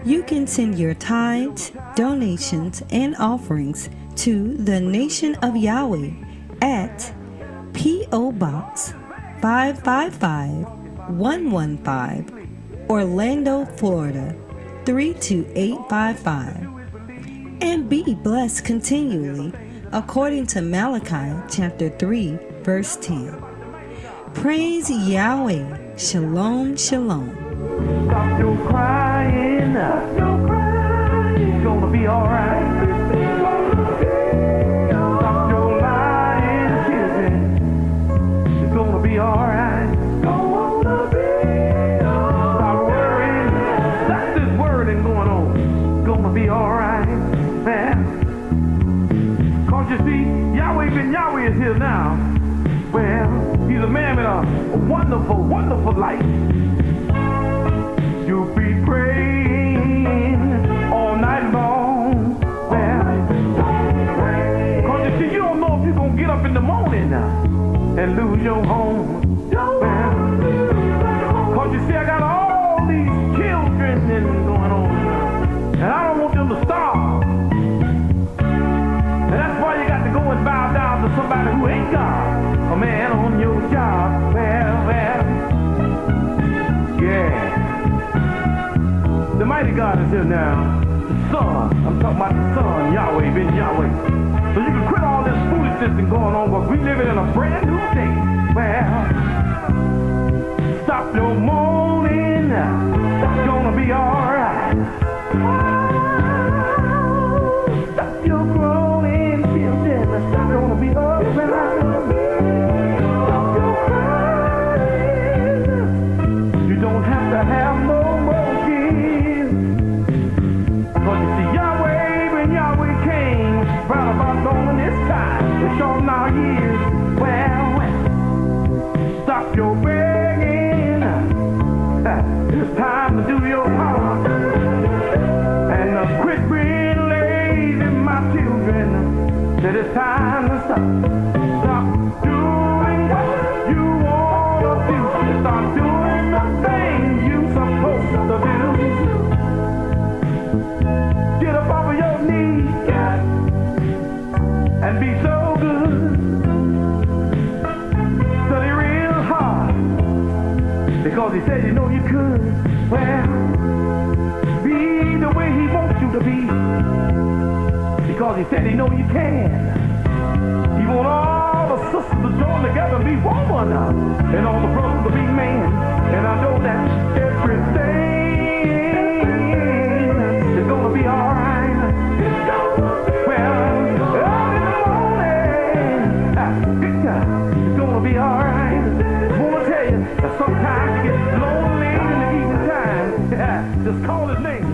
You can send your tithes, donations, and offerings to the Nation of Yahweh at P.O. Box 555-115, Orlando, Florida 32855. And be blessed continually, according to Malachi chapter 3, verse 10. Praise Yahweh. Shalom, shalom. Stop your crying. Stop your crying. It's gonna be alright. Stop your lying, kissing. It's gonna be alright. Stop worrying. That's this wording going on. It's gonna be alright, man. Cause you see, Yahweh Ben Yahweh is here now. Well, he's a man with a wonderful, wonderful life. You'll be praying all night long. Well, cause you see, you don't know if you're going to get up in the morning now and lose your home. Well, cause you see, I got all these children going on now, and I don't want them to starve. And that's why you got to go and bow down to somebody who ain't God. A man on your job. Well, yeah. The mighty God is here now. The Son. I'm talking about the Son, Yahweh Ben Yahweh. So you can quit all this foolishness and going on, but we living in a brand new day. Well, stop your moaning. It's gonna be alright. Stop your groaning, children. It's gonna be alright. Stop your crying. You don't have to have no more kids. Cause you see, Yahweh when Yahweh came, right about shorten our years. Well, stop your begging. It's time to do your part. And quit being lazy, my children. That it's time to stop. Stop doing what you want to do. Start doing the things you're supposed to do. Get up off of your knees and be so good. Study real hard because he said you know you could. Well, be the way he wants you to be because he said he know you can. He want all the sisters to join together and be woman and all the brothers to be man. And I know that everything is gonna be all right. Well, early in the morning, it's gonna be all right. I wanna tell you that sometimes you get lonely in the evening time. Just call his name.